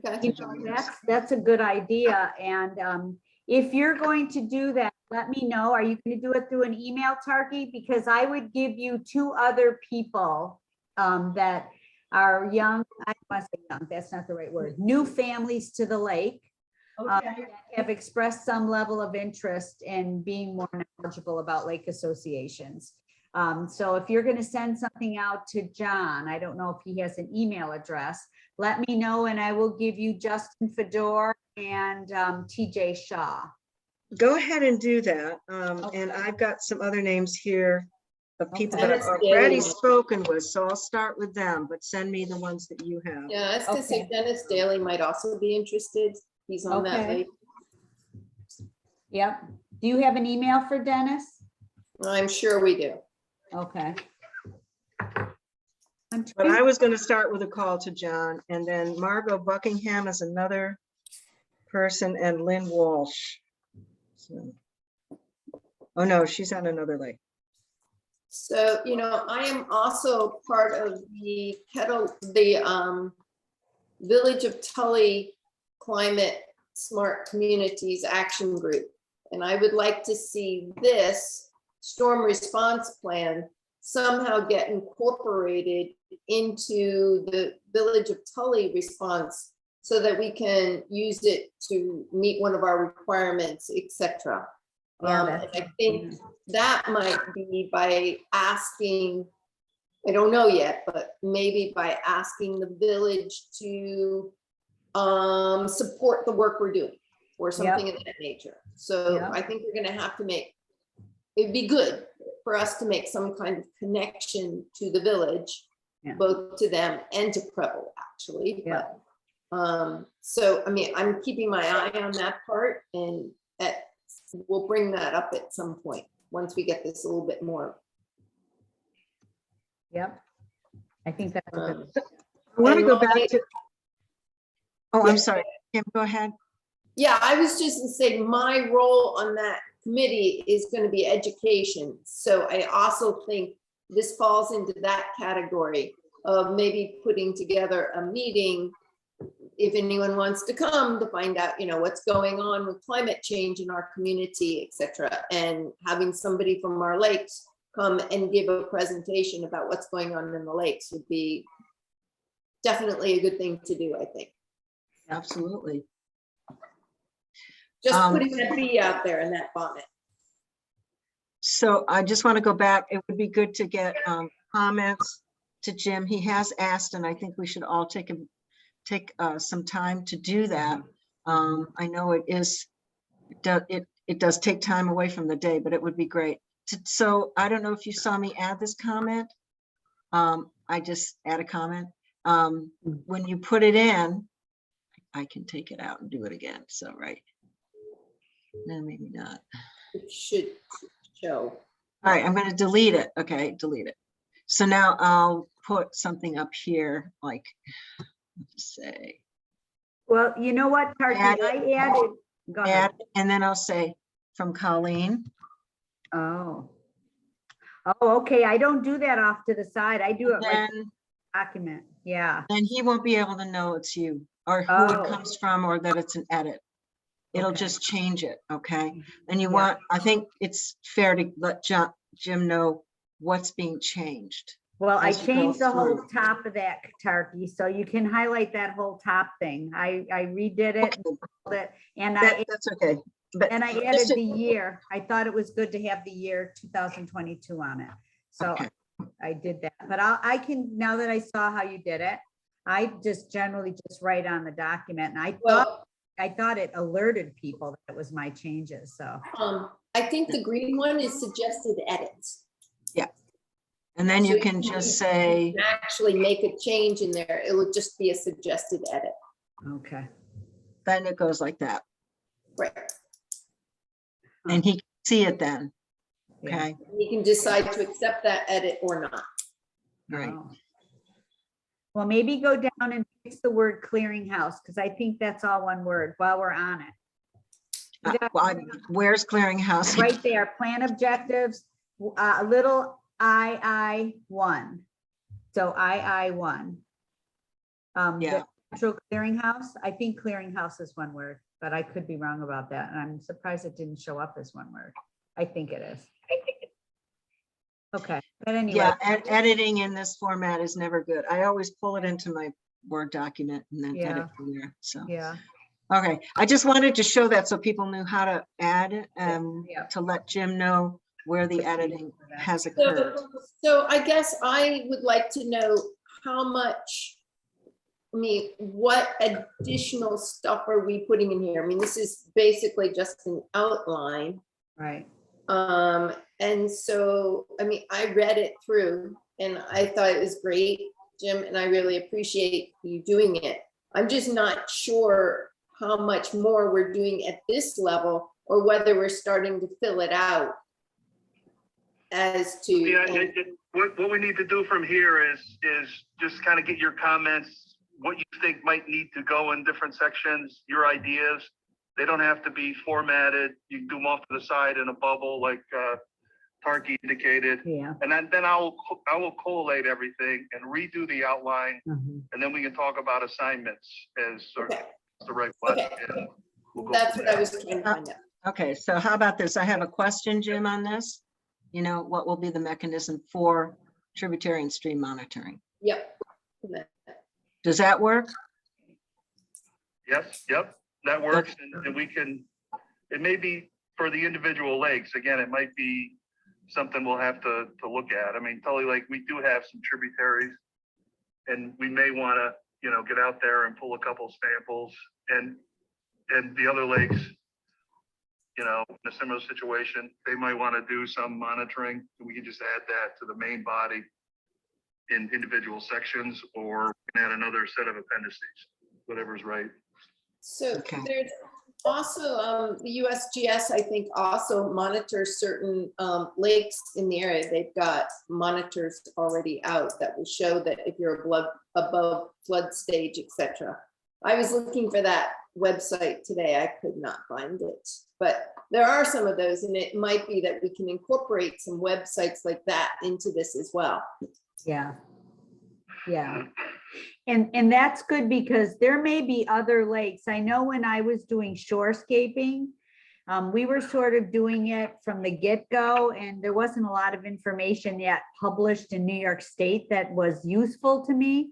Okay. You know, that's a good idea. And if you're going to do that, let me know. Are you going to do it through an email, Tarky? Because I would give you 2 other people that are young. I want to say young, that's not the right word. New families to the lake. That have expressed some level of interest in being more knowledgeable about lake associations. So if you're going to send something out to John, I don't know if he has an email address, let me know and I will give you Justin Fedor and TJ Shaw. Go ahead and do that. And I've got some other names here of people that I've Dennis already Daly. spoken with, so I'll start with them, but send me the ones that you have. Yeah, I was gonna say Okay. Dennis Daly might also be interested. He's on that Okay. lake. Yep. Do you have an email for Dennis? I'm sure we do. Okay. I'm But trying- I was going to start with a call to John, and then Margot Buckingham is another person, and Lynn Walsh. So- Oh, no, she's on another lake. So, I am also part of the Village of Tully Climate Smart Communities Action Group. And I would like to see this storm response plan somehow get incorporated into the Village of Tully response so that we can use it to meet one of our requirements, etc. Yeah, And I think that might be by asking, I don't know yet, but maybe by asking the village to support the work we're doing or something of that nature. So Yeah. I think we're gonna have to it'd be good for us to make some kind of connection to the village, Yeah. both to them and to Preble, actually. Yeah. But, so, I mean, I'm keeping my eye on that part, and we'll bring that up at some point, once we get this a little bit more. Yep. I think that's a good. um, I want to And go back my- to, oh, I'm Yeah. sorry, Kim, go ahead. Yeah, I was just gonna say, my role on that committee is gonna be education. So I also think this falls into that category of maybe putting together a meeting, if anyone wants to come, to find out, what's going on with climate change in our community, et cetera. And having somebody from our lakes come and give a presentation about what's going on in the lakes would be definitely a good thing to do, I think. Absolutely. Just putting that bee out there in that bonnet. So I just want to go back. It would be good to get comments to Jim. He has asked, and I think we should all take some time to do that. I know it does take time away from the day, but it would be great. So I don't know if you saw me add this comment. I just add a comment. When you put it in, I can take it out and do it again. So, right. No, maybe not. It should show. All right, I'm going to delete it. Okay, delete it. So now I'll put something up here, like, let's say, Well, you know what, Tarky, Add I added, go ahead. add, and then I'll say from Colleen. Oh. Oh, okay, I don't do that off to the side. I do it like Then, document, yeah. then he won't be able to know it's you or who Oh. it comes from or that it's an edit. It'll Okay. just change it, okay? And you Yeah. want, I think it's fair to let Jim know what's being changed. Well, I as you go changed the whole through. top of that, Tarky, so you can highlight that whole top thing. I redid it, and That's okay. But I added just- the year. I thought it was good to have the year 2022 on it. So Okay. I did that, but I can, now that I saw how you did it, I just generally just write on the document, and Well, I thought it alerted people that it was my changes, so. I think the green one is suggested edits. And then you So can just say, Actually make a change in there. It will just be a suggested edit. Okay. then it goes like that. Right. And he can see it then, Yeah. okay? You can decide to accept that edit or not. Right. Oh. Well, maybe go down and fix the word clearinghouse, because I think that's all one word while we're on it. Where's clearinghouse? Right there, plan objectives, a little II1. So II1. The Yeah. Natural clearinghouse, I think clearinghouse is one word, but I could be wrong about that. And I'm surprised it didn't show up as one word. I think it is. Okay, but anyway. Yeah, editing in this format is never good. I always pull it into my Word document and then edit Yeah. from there, so. Yeah, Okay, I just wanted to show that so people knew how to add, Yeah. to let Jim know where the editing has So, occurred. so I guess I would like to know how much, what additional stuff are we putting in here? I mean, this is basically just an outline. right. And so, I read it through and I thought it was great, Jim, and I really appreciate you doing it. I'm just not sure how much more we're doing at this level or whether we're starting to fill it out as to. Yeah, what we need to do from here is just kind of get your comments, what you think might need to go in different sections, your ideas. They don't have to be formatted. You can do them off to the side in a bubble like Tarky indicated. Yeah. And then I will collate everything and redo the outline, Mhm. and then we can talk about assignments as sort of Okay. the right button. Okay. and we'll go That's from what I there. was trying to find out. Okay, so how about this? I have a question, Jim, on this. What will be the mechanism for tributary and stream monitoring? Yep. Does that work? Yes, yep, that works, and we can, it may be for the individual lakes, again, it might be something we'll have to look at. I mean, Tully Lake, we do have some tributaries, and we may want to, you know, get out there and pull a couple samples, and the other lakes, you know, in a similar situation, they might want to do some monitoring. We can just add that to the main body in individual sections, or we can add another set of appendices, whatever's right. So Okay. there's also the USGS, I think, also monitors certain lakes in the area. They've got monitors already out that will show that if you're above flood stage, etc. I was looking for that website today. I could not find it, but there are some of those, and it might be that we can incorporate some websites like that into this as well. Yeah. Yeah. And that's good, because there may be other lakes. I know when I was doing shorescaping, we were sort of doing it from the get-go, and there wasn't a lot of information yet published in New York State that was useful to me.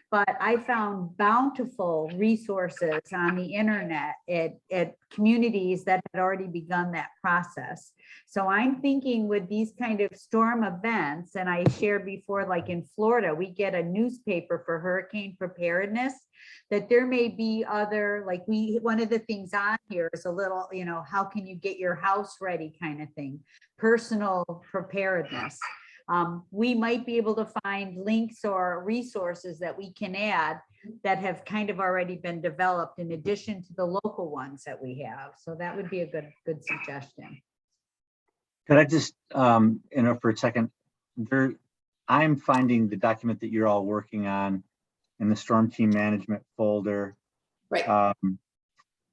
But I found bountiful resources on the internet at communities that had already begun that process. So I'm thinking with these kind of storm events, and I shared before, like in Florida, we get a newspaper for hurricane preparedness, that there may be other, like one of the things on here is a little, you know, how can you get your house ready kind of thing, personal preparedness. We might be able to find links or resources that we can add that have kind of already been developed in addition to the local ones that we have. So that would be a good suggestion. Could I just interrupt for a second? I'm finding the document that you're all working on in the storm team management folder. Right. And,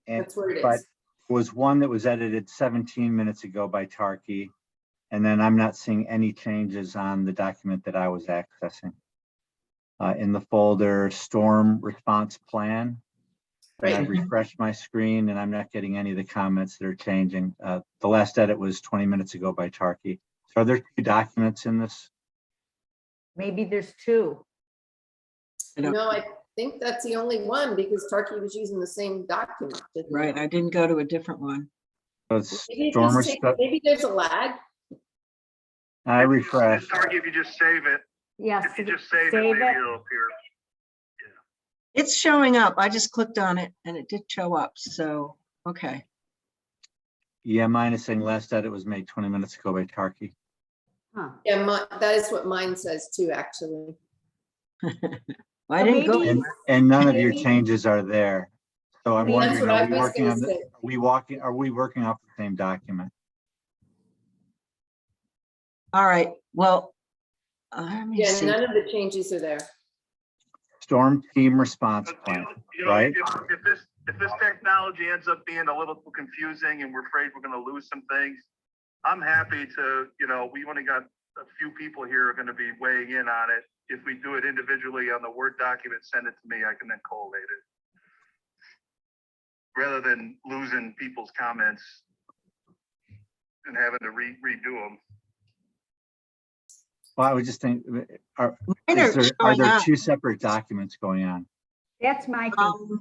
That's where it but is. was one that was edited 17 minutes ago by Tarky. And then I'm not seeing any changes on the document that I was accessing. In the folder, storm response plan. And I've refreshed my screen and I'm not getting any of the comments that are changing. The last edit was 20 minutes ago by Tarky. So are there two documents in this? Maybe there's two. No, I think that's the only one, because Tarky was using the same document. Right, I didn't go to a different one. So it's Maybe, storm maybe there's a lag. I refreshed. Target, if you just save it, Yes. if you just save it, Save maybe it. it'll appear. It's showing up. I just clicked on it and it did show up. So, okay. Yeah, mine is saying last edit was made 20 minutes ago by Tarky. Huh. Yeah, that is what mine says too, actually. I didn't go. maybe- anywhere. And none of your Maybe- changes are there. So I'm Maybe that's wondering, what I are we was working gonna on say. are we working off the same document? All right, well, let me Yeah, see. none of the changes are there. Storm team response But, plan, you know, right? if this technology ends up being a little confusing and we're afraid we're gonna lose some things, I'm happy to, you know, we only got a few people here are gonna be weighing in on it. If we do it individually on the Word document, send it to me, I can then collate it. Rather than losing people's comments and having to redo them. Well, I would just think, are Mine are showing there up. two separate documents going on? That's my thing.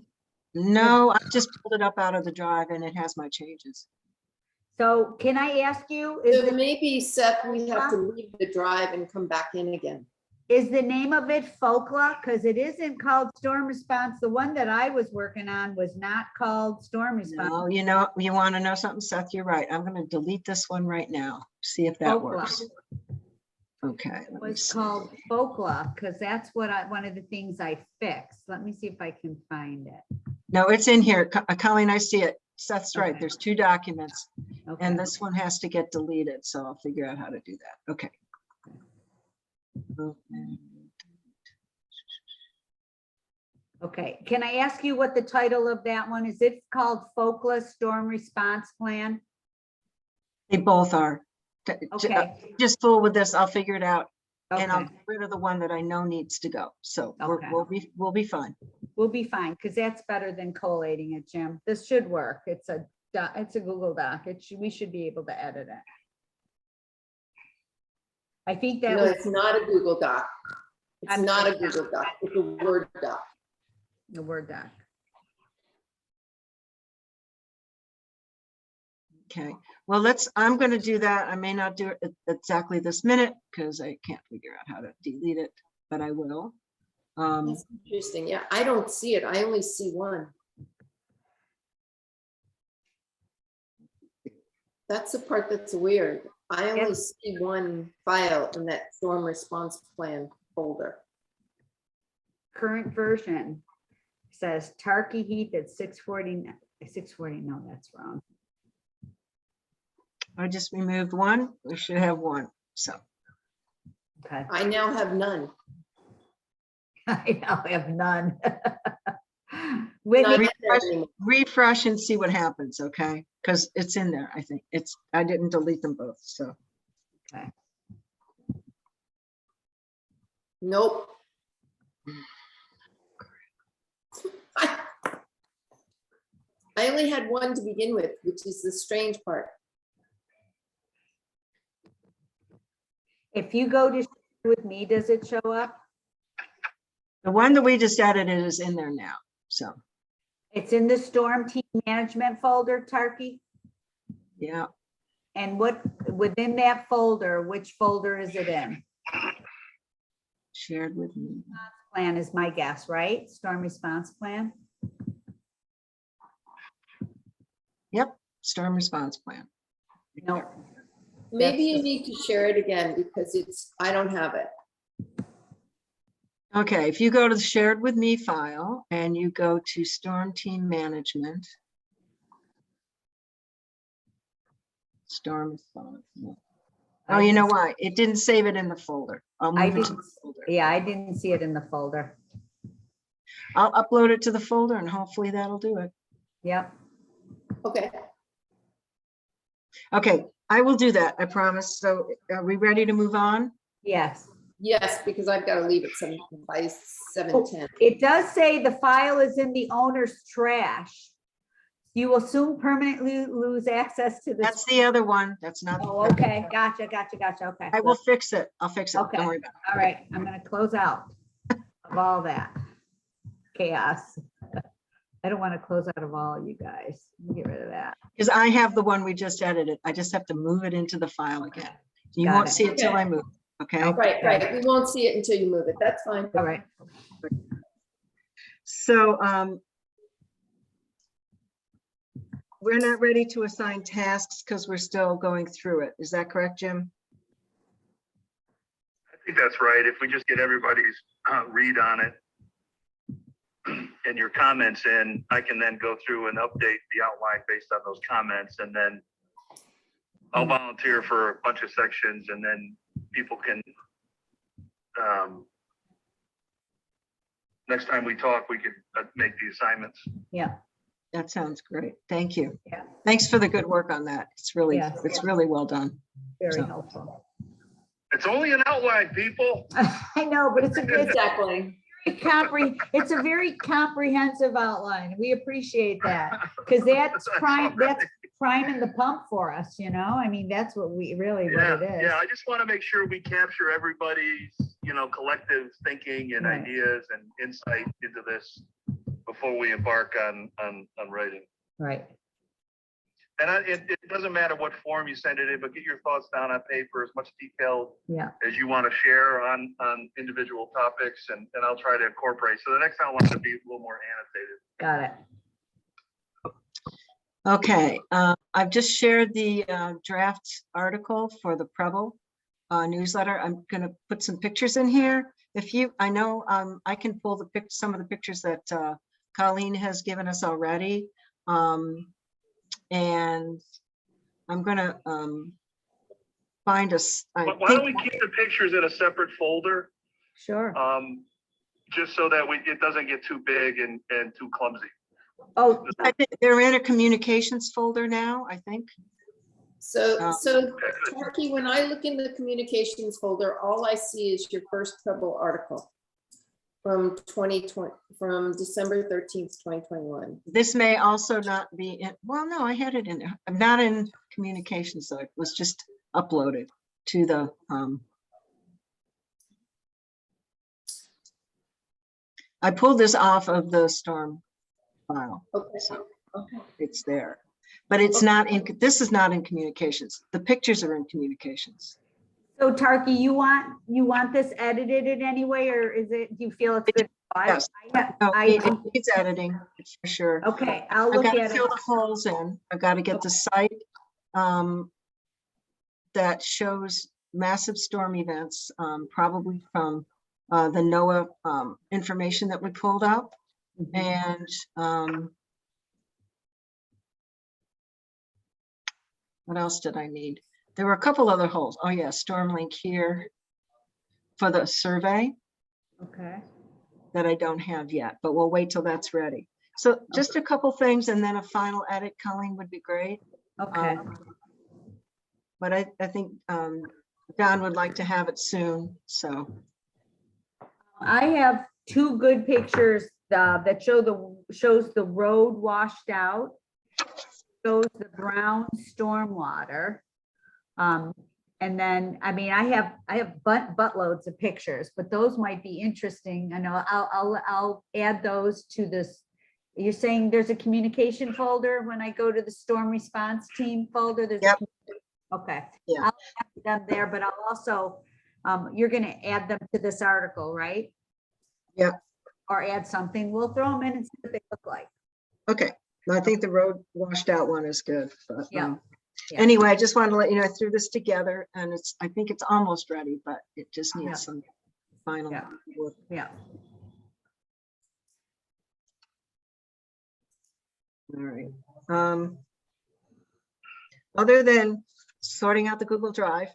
No, I just pulled it up out of the drive and it has my changes. So can I ask you, So maybe, Seth, we have to leave the drive and come back in again. is the name of it Folkla? Because it isn't called storm response. The one that I was working on was not called storm response. No, you know, you want to know something, Seth? You're right. I'm going to delete this one right now. See if that Folkla. works. Okay. It let me was see. called Folkla, because that's what one of the things I fixed. Let me see if I can find it. No, it's in here. Colleen, I see it. Seth's right. Okay. There's two documents Okay. and this one has to get deleted. So I'll figure out how to do that. Okay. Okay, can I ask you what the title of that one is? It's called Folkla Storm Response Plan. They both are. Okay, Just fool with this. I'll figure it out. And I'll okay, get rid of the one that I know needs to go. So Okay. we'll be fine. we'll be fine, because that's better than collating it, Jim. This should work. It's a Google Doc. We should be able to edit it. I think that No, was it's not a Google Doc. It's I'm- not a Google Doc. It's a Word doc. the Word doc. Okay. Well, I'm going to do that. I may not do it exactly this minute because I can't figure out how to delete it, but I will. That's interesting. Yeah, I don't see it. I only see one. That's the part that's weird. I only see one file in that storm response plan folder. Current version says Tarky Heath at 640, no, that's wrong. I just removed one. We should have one. So, Okay. I now have none. I now have none. Whitney, Not there anymore. refresh and see what happens, okay? Because it's in there, I think. I didn't delete them both, so. Nope. I only had one to begin with, which is the strange part. if you go to share with me, does it show up? The one that we just edited is in there now, so, It's in the storm team management folder, Tarky. yeah. And what, within that folder, which folder is it in? Shared with me. Plan is my guess, right? Storm response plan. Yep, storm response plan. No, Maybe you That's- need to share it again because I don't have it. Okay, if you go to the shared with me file and you go to storm team management. Storm response. no. Oh, you know why? It didn't save it in the folder. I'll I move it to didn't, the folder. yeah, I didn't see it in the folder. I'll upload it to the folder and hopefully that'll do it. Yep. Okay. Okay, I will do that, I promise. So are we ready to move on? Yes. Yes, because I've got to leave at 7:10. It does say the file is in the owner's trash. You will soon permanently lose access to this. That's the other one. That's not. Oh, okay. Gotcha. Okay. I will fix it. I'll fix it. Okay. Don't worry about it. All right, I'm gonna close out of all that chaos. I don't want to close out of all you guys. Get rid of that. Because I have the one we just edited. I just have to move it into the file again. You Got won't it. see it till Okay. I move, okay? Right, right. We won't see it until you move it. That's fine. All right. So we're not ready to assign tasks because we're still going through it. Is that correct, Jim? I think that's right. If we just get everybody's read on it and your comments in, I can then go through and update the outline based on those comments, and then I'll volunteer for a bunch of sections, and then people can, next time we talk, we can make the assignments. Yeah. That sounds great. Thank you. Yeah. Thanks for the good work on that. It's really, Yes. it's really well done. Very So- helpful. It's only an outline, people. I know, but it's a Exactly. it's a very comprehensive outline. We appreciate that because that's priming the pump for us, you know? I mean, that's what we really, what Yeah, it is. yeah, I just want to make sure we capture everybody's, collective thinking and Right. ideas and insight into this before we embark on writing. Right. And it doesn't matter what form you send it in, but get your thoughts down on paper, as much detail Yeah. as you want to share on individual topics, and I'll try to incorporate. So the next time I want to be a little more annotated. Got it. Okay, I've just shared the draft article for the Preble newsletter. I'm gonna put some pictures in here. I know I can pull some of the pictures that Colleen has given us already. And I'm gonna find us. Why don't we keep the pictures in a separate folder, Sure. just so that it doesn't get too big and too clumsy. Oh, I think they're in a communications folder now, I think. So Okay. Tarky, when I look in the communications folder, all I see is your first Preble article from 2020, from December 13th, 2021. This may also not be in, well, no, I had it in there. I'm not in communications, so it was just uploaded to the I pulled this off of the storm file, Okay. so Okay. it's there. but it's not in, this is not in communications. The pictures are in communications. So Tarky, you want this edited in any way, or is it, do you feel it's good? Yes. No, it needs editing for sure. Okay, I'll I've look got to at it. fill the holes in. I've got to get the site that shows massive storm events, probably from the NOAA information that we pulled up. And what else did I need? There were a couple other holes. Oh yeah, storm link here for the survey Okay. that I don't have yet, but we'll wait till that's ready. So just a couple things and then a final edit, Colleen, would be great. Okay. But I think John would like to have it soon, so. I have two good pictures that shows the road washed out, shows the brown stormwater. And then, I mean, I have buttloads of pictures, but those might be interesting. I know I'll add those to this. You're saying there's a communication folder when I go to the storm response team folder? There's Yep. Okay. Yeah. I'll add them there, but I'll also, you're gonna add them to this article, right? Yeah. Or add something. We'll throw them in and see what they look like. Okay, I think the road washed out one is good. But, Yeah. Yeah. Anyway, I just wanted to let you know I threw this together and I think it's almost ready, but it just needs Yeah. some final Yeah. work. Yeah. All right. Other than sorting out the Google Drive,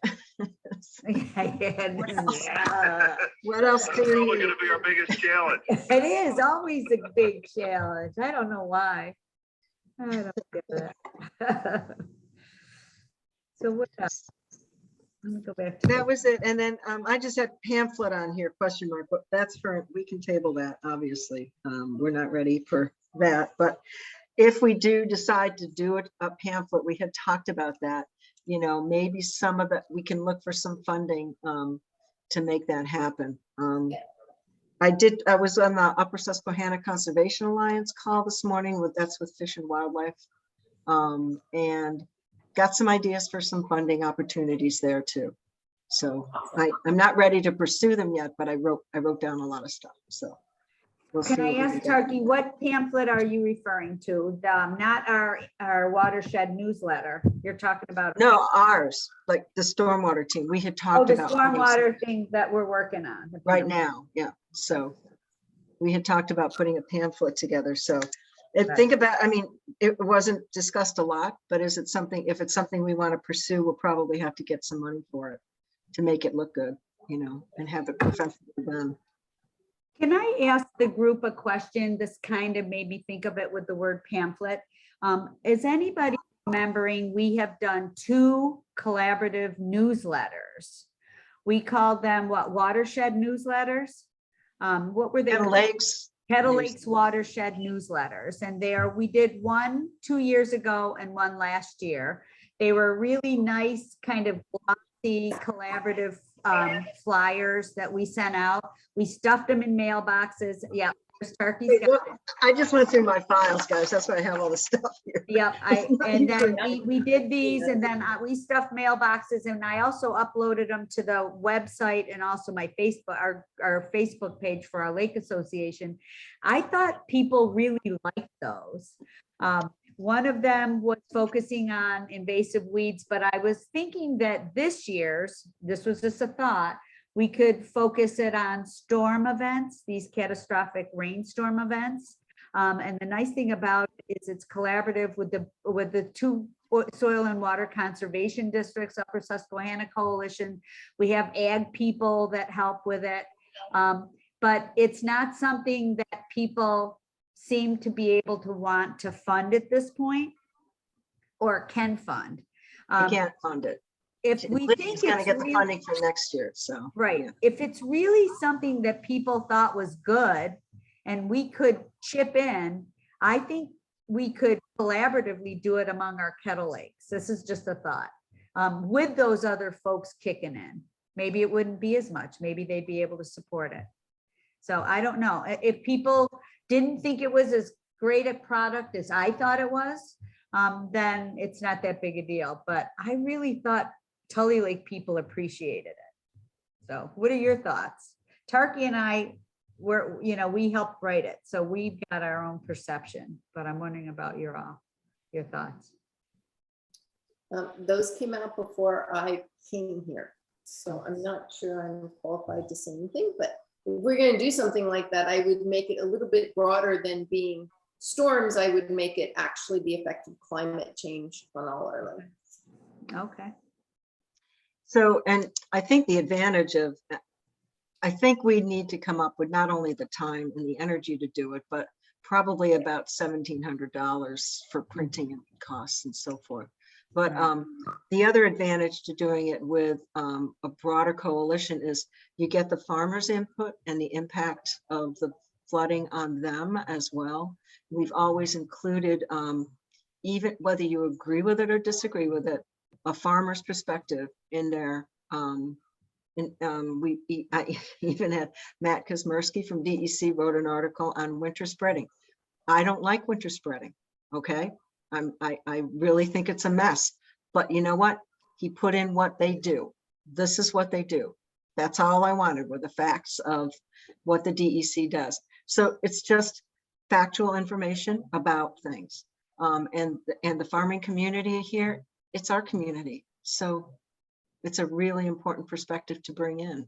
what else do Probably we going need? to be our biggest challenge. It is always a big challenge. I don't know why. I don't get it. So what else? Let me go back to That was it. And then I just had pamphlet on here, question mark, but that's for, we can table that, obviously. We're not ready for that, but if we do decide to do it, a pamphlet, we had talked about that, you know, maybe some of that, we can look for some funding to make that happen. I was on the Upper Susquehanna Conservation Alliance call this morning that's with Fish and Wildlife. And got some ideas for some funding opportunities there too. So I'm not ready to pursue them yet, but I wrote down a lot of stuff. So we'll see. Can I what we ask can do. Tarky, what pamphlet are you referring to? Not our watershed newsletter. You're talking about. No, ours, like the stormwater team. We had Oh, talked the about putting some- stormwater thing that we're working on. the right pamphlet. now. Yeah. So we had talked about putting a pamphlet together. So and Right. think about, I mean, it wasn't discussed a lot, but is it something, if it's something we want to pursue, we'll probably have to get some money for it to make it look good, you know, and have it professionally done. Can I ask the group a question? This kind of made me think of it with the word pamphlet. Is anybody remembering we have done 2 collaborative newsletters? We called them what, Watershed Newsletters? What were they? And legs. Kettle News- Lakes Watershed Newsletters, and we did one 2 years ago and one last year. They were really nice, kind of glossy, collaborative flyers that we sent out. We stuffed them in mailboxes. Yeah, there's Turkey's Wait, got look, I just went through my files, guys. That's why I have all the stuff here. Yeah, not and then usually- we did these, and then we stuffed mailboxes, and I also uploaded them to the website and also my Facebook, our Facebook page for our Lake Association. I thought people really liked those. One of them was focusing on invasive weeds, but I was thinking that this was just a thought, we could focus it on storm events, these catastrophic rainstorm events. And the nice thing about it is it's collaborative with the 2 soil and water conservation districts, Upper Susquehanna Coalition. We have ag people that help with it. But it's not something that people seem to be able to want to fund at this point or can fund. I can't fund it. If we think Lydia's gonna it's get the really- funding for next year, so. Right. yeah. If it's really something that people thought was good and we could chip in, I think we could collaboratively do it among our Kettle Lakes. This is just a thought. With those other folks kicking in, maybe it wouldn't be as much. Maybe they'd be able to support it. So I don't know. If people didn't think it was as great a product as I thought it was, then it's not that big a deal. But I really thought Tully Lake people appreciated it. So what are your thoughts? Tarky and I were, we helped write it, so we've got our own perception, but I'm wondering about your thoughts. Those came out before I came here, so I'm not sure I'm qualified to say anything, but if we're going to do something like that, I would make it a little bit broader than being storms. I would make it actually the effect of climate change on all our land. Okay. So, and I think the advantage of, I think we need to come up with not only the time and the energy to do it, but probably about $1,700 for printing and costs and so forth. But the other advantage to doing it with a broader coalition is you get the farmers' input and the impact of the flooding on them as well. We've always included, even whether you agree with it or disagree with it, a farmer's perspective in there. I even had Matt Kazmersky from DEC wrote an article on winter spreading. I don't like winter spreading, okay? I really think it's a mess, but you know what? He put in what they do. This is what they do. That's all I wanted were the facts of what the DEC does. So it's just factual information about things. And the farming community here, it's our community. So it's a really important perspective to bring in.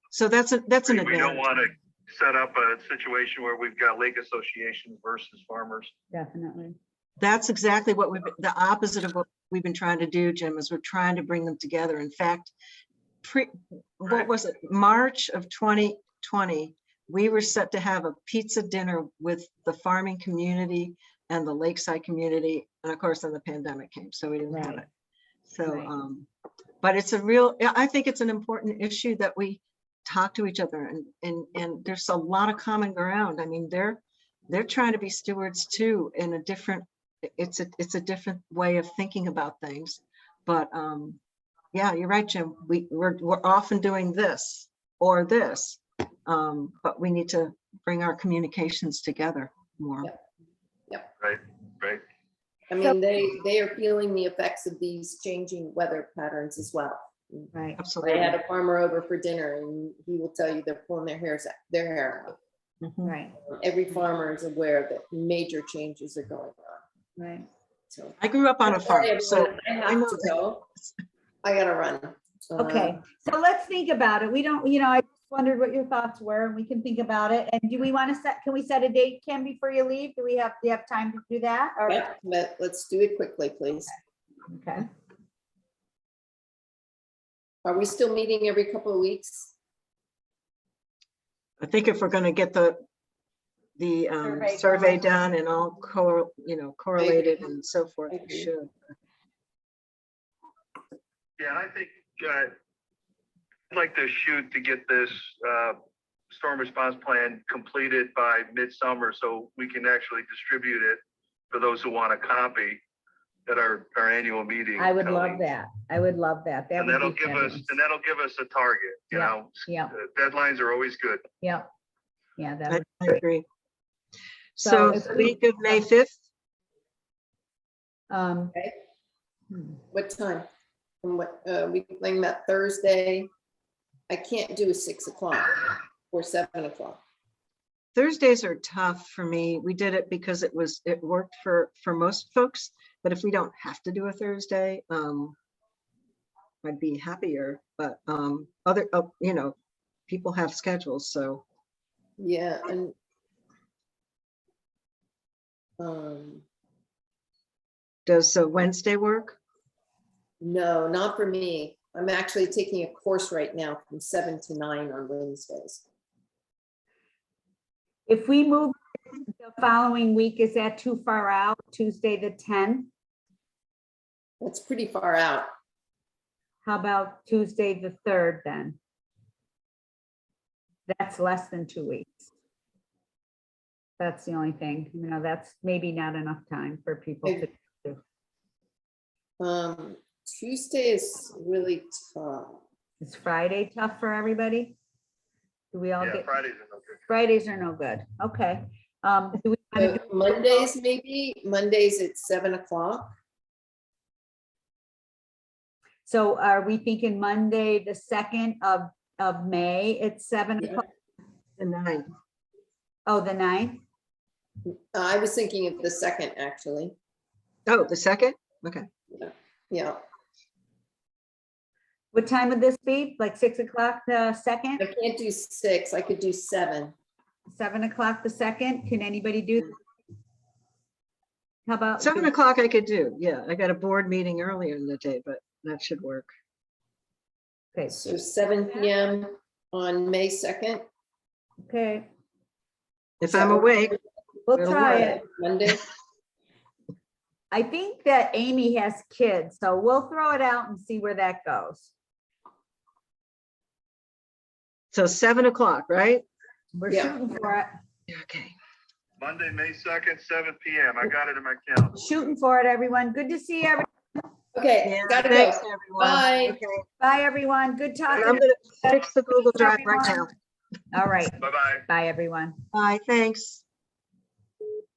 So that's an advantage. We don't want to set up a situation where we've got lake associations versus farmers. Definitely. That's exactly what the opposite of what we've been trying to do, Jim, is we're trying to bring them together. In fact, what was it? March of 2020, we were set to have a pizza dinner with the farming community and the lakeside community. And of course, then the pandemic came, so we didn't have it. So, but it's I think it's an important issue that we talk to each other, and there's a lot of common ground. I mean, they're trying to be stewards too in a different, it's a different way of thinking about things. But yeah, you're right, Jim. We're often doing this or this, but we need to bring our communications together more. Yep. Right. I mean, they are feeling the effects of these changing weather patterns as well. Right. Absolutely. I had a farmer over for dinner, and he will tell you they're pulling their hair out. Right. Every farmer is aware that major changes are going on. Right. So I grew up on a farm, so I have to go. I gotta run. Okay, so let's think about it. We don't, I just wondered what your thoughts were, and we can think about it. And do we want to can we set a date, Kim, before you leave? Do you have time to do that? Or? Yeah, let's do it quickly, please. Okay. Are we still meeting every couple of weeks? I think if we're going to get the survey done and all correlated and so forth, we should. Yeah, I think I'd like to shoot to get this storm response plan completed by midsummer so we can actually distribute it for those who want a copy at our annual meeting. I would love that. I would love that. And that'll give us a target, you know. Yeah. Deadlines are always good. Yeah. Yeah, that I agree. So So if the we- week of May 5th, Okay. What time? And what we playing that Thursday? I can't do a 6 o'clock or 7 o'clock. Thursdays are tough for me. We did it because it worked for most folks, but if we don't have to do a Thursday, I'd be happier, but people have schedules, so. Yeah, and Does Wednesday work? no, not for me. I'm actually taking a course right now from 7 to 9 on Wednesdays. if we move the following week, is that too far out? Tuesday the 10th? That's pretty far out. How about Tuesday the 3rd then? That's less than 2 weeks. That's the only thing, that's maybe not enough time for people to do. Tuesday is really tough. Is Friday tough for everybody? Do we all Yeah, get, Fridays are no good. Fridays are no good, okay. Do we wanna do- Mondays, maybe, Mondays at 7 o'clock. So are we thinking Monday, the 2nd of May at 7 Yeah. o'clock? The 9th. Oh, the 9th? I was thinking of the 2nd, actually. Oh, the 2nd? Okay. Yeah, What time would this be? Like 6 o'clock, the 2nd? I can't do 6, I could do 7. 7 o'clock, the 2nd? Can anybody do? How about? 7 o'clock I could do. Yeah, I got a board meeting earlier in the day, but that should work. Okay, So 7 PM on May 2nd. okay, If I'm awake, we'll It'll try work. it. Monday. I think that Amy has kids, so we'll throw it out and see where that goes. so 7 o'clock, right? We're Yeah. shooting for it, Okay. Monday, May 2nd, 7 PM. I got it in my calendar. shooting for it, everyone. Good to see everyone. Okay, Yeah, gotta go. thanks, everyone. Bye. Okay. Bye, everyone. Good And talking. I'm gonna fix the Google Drive right now. All right, Bye-bye. bye, everyone. Bye, thanks.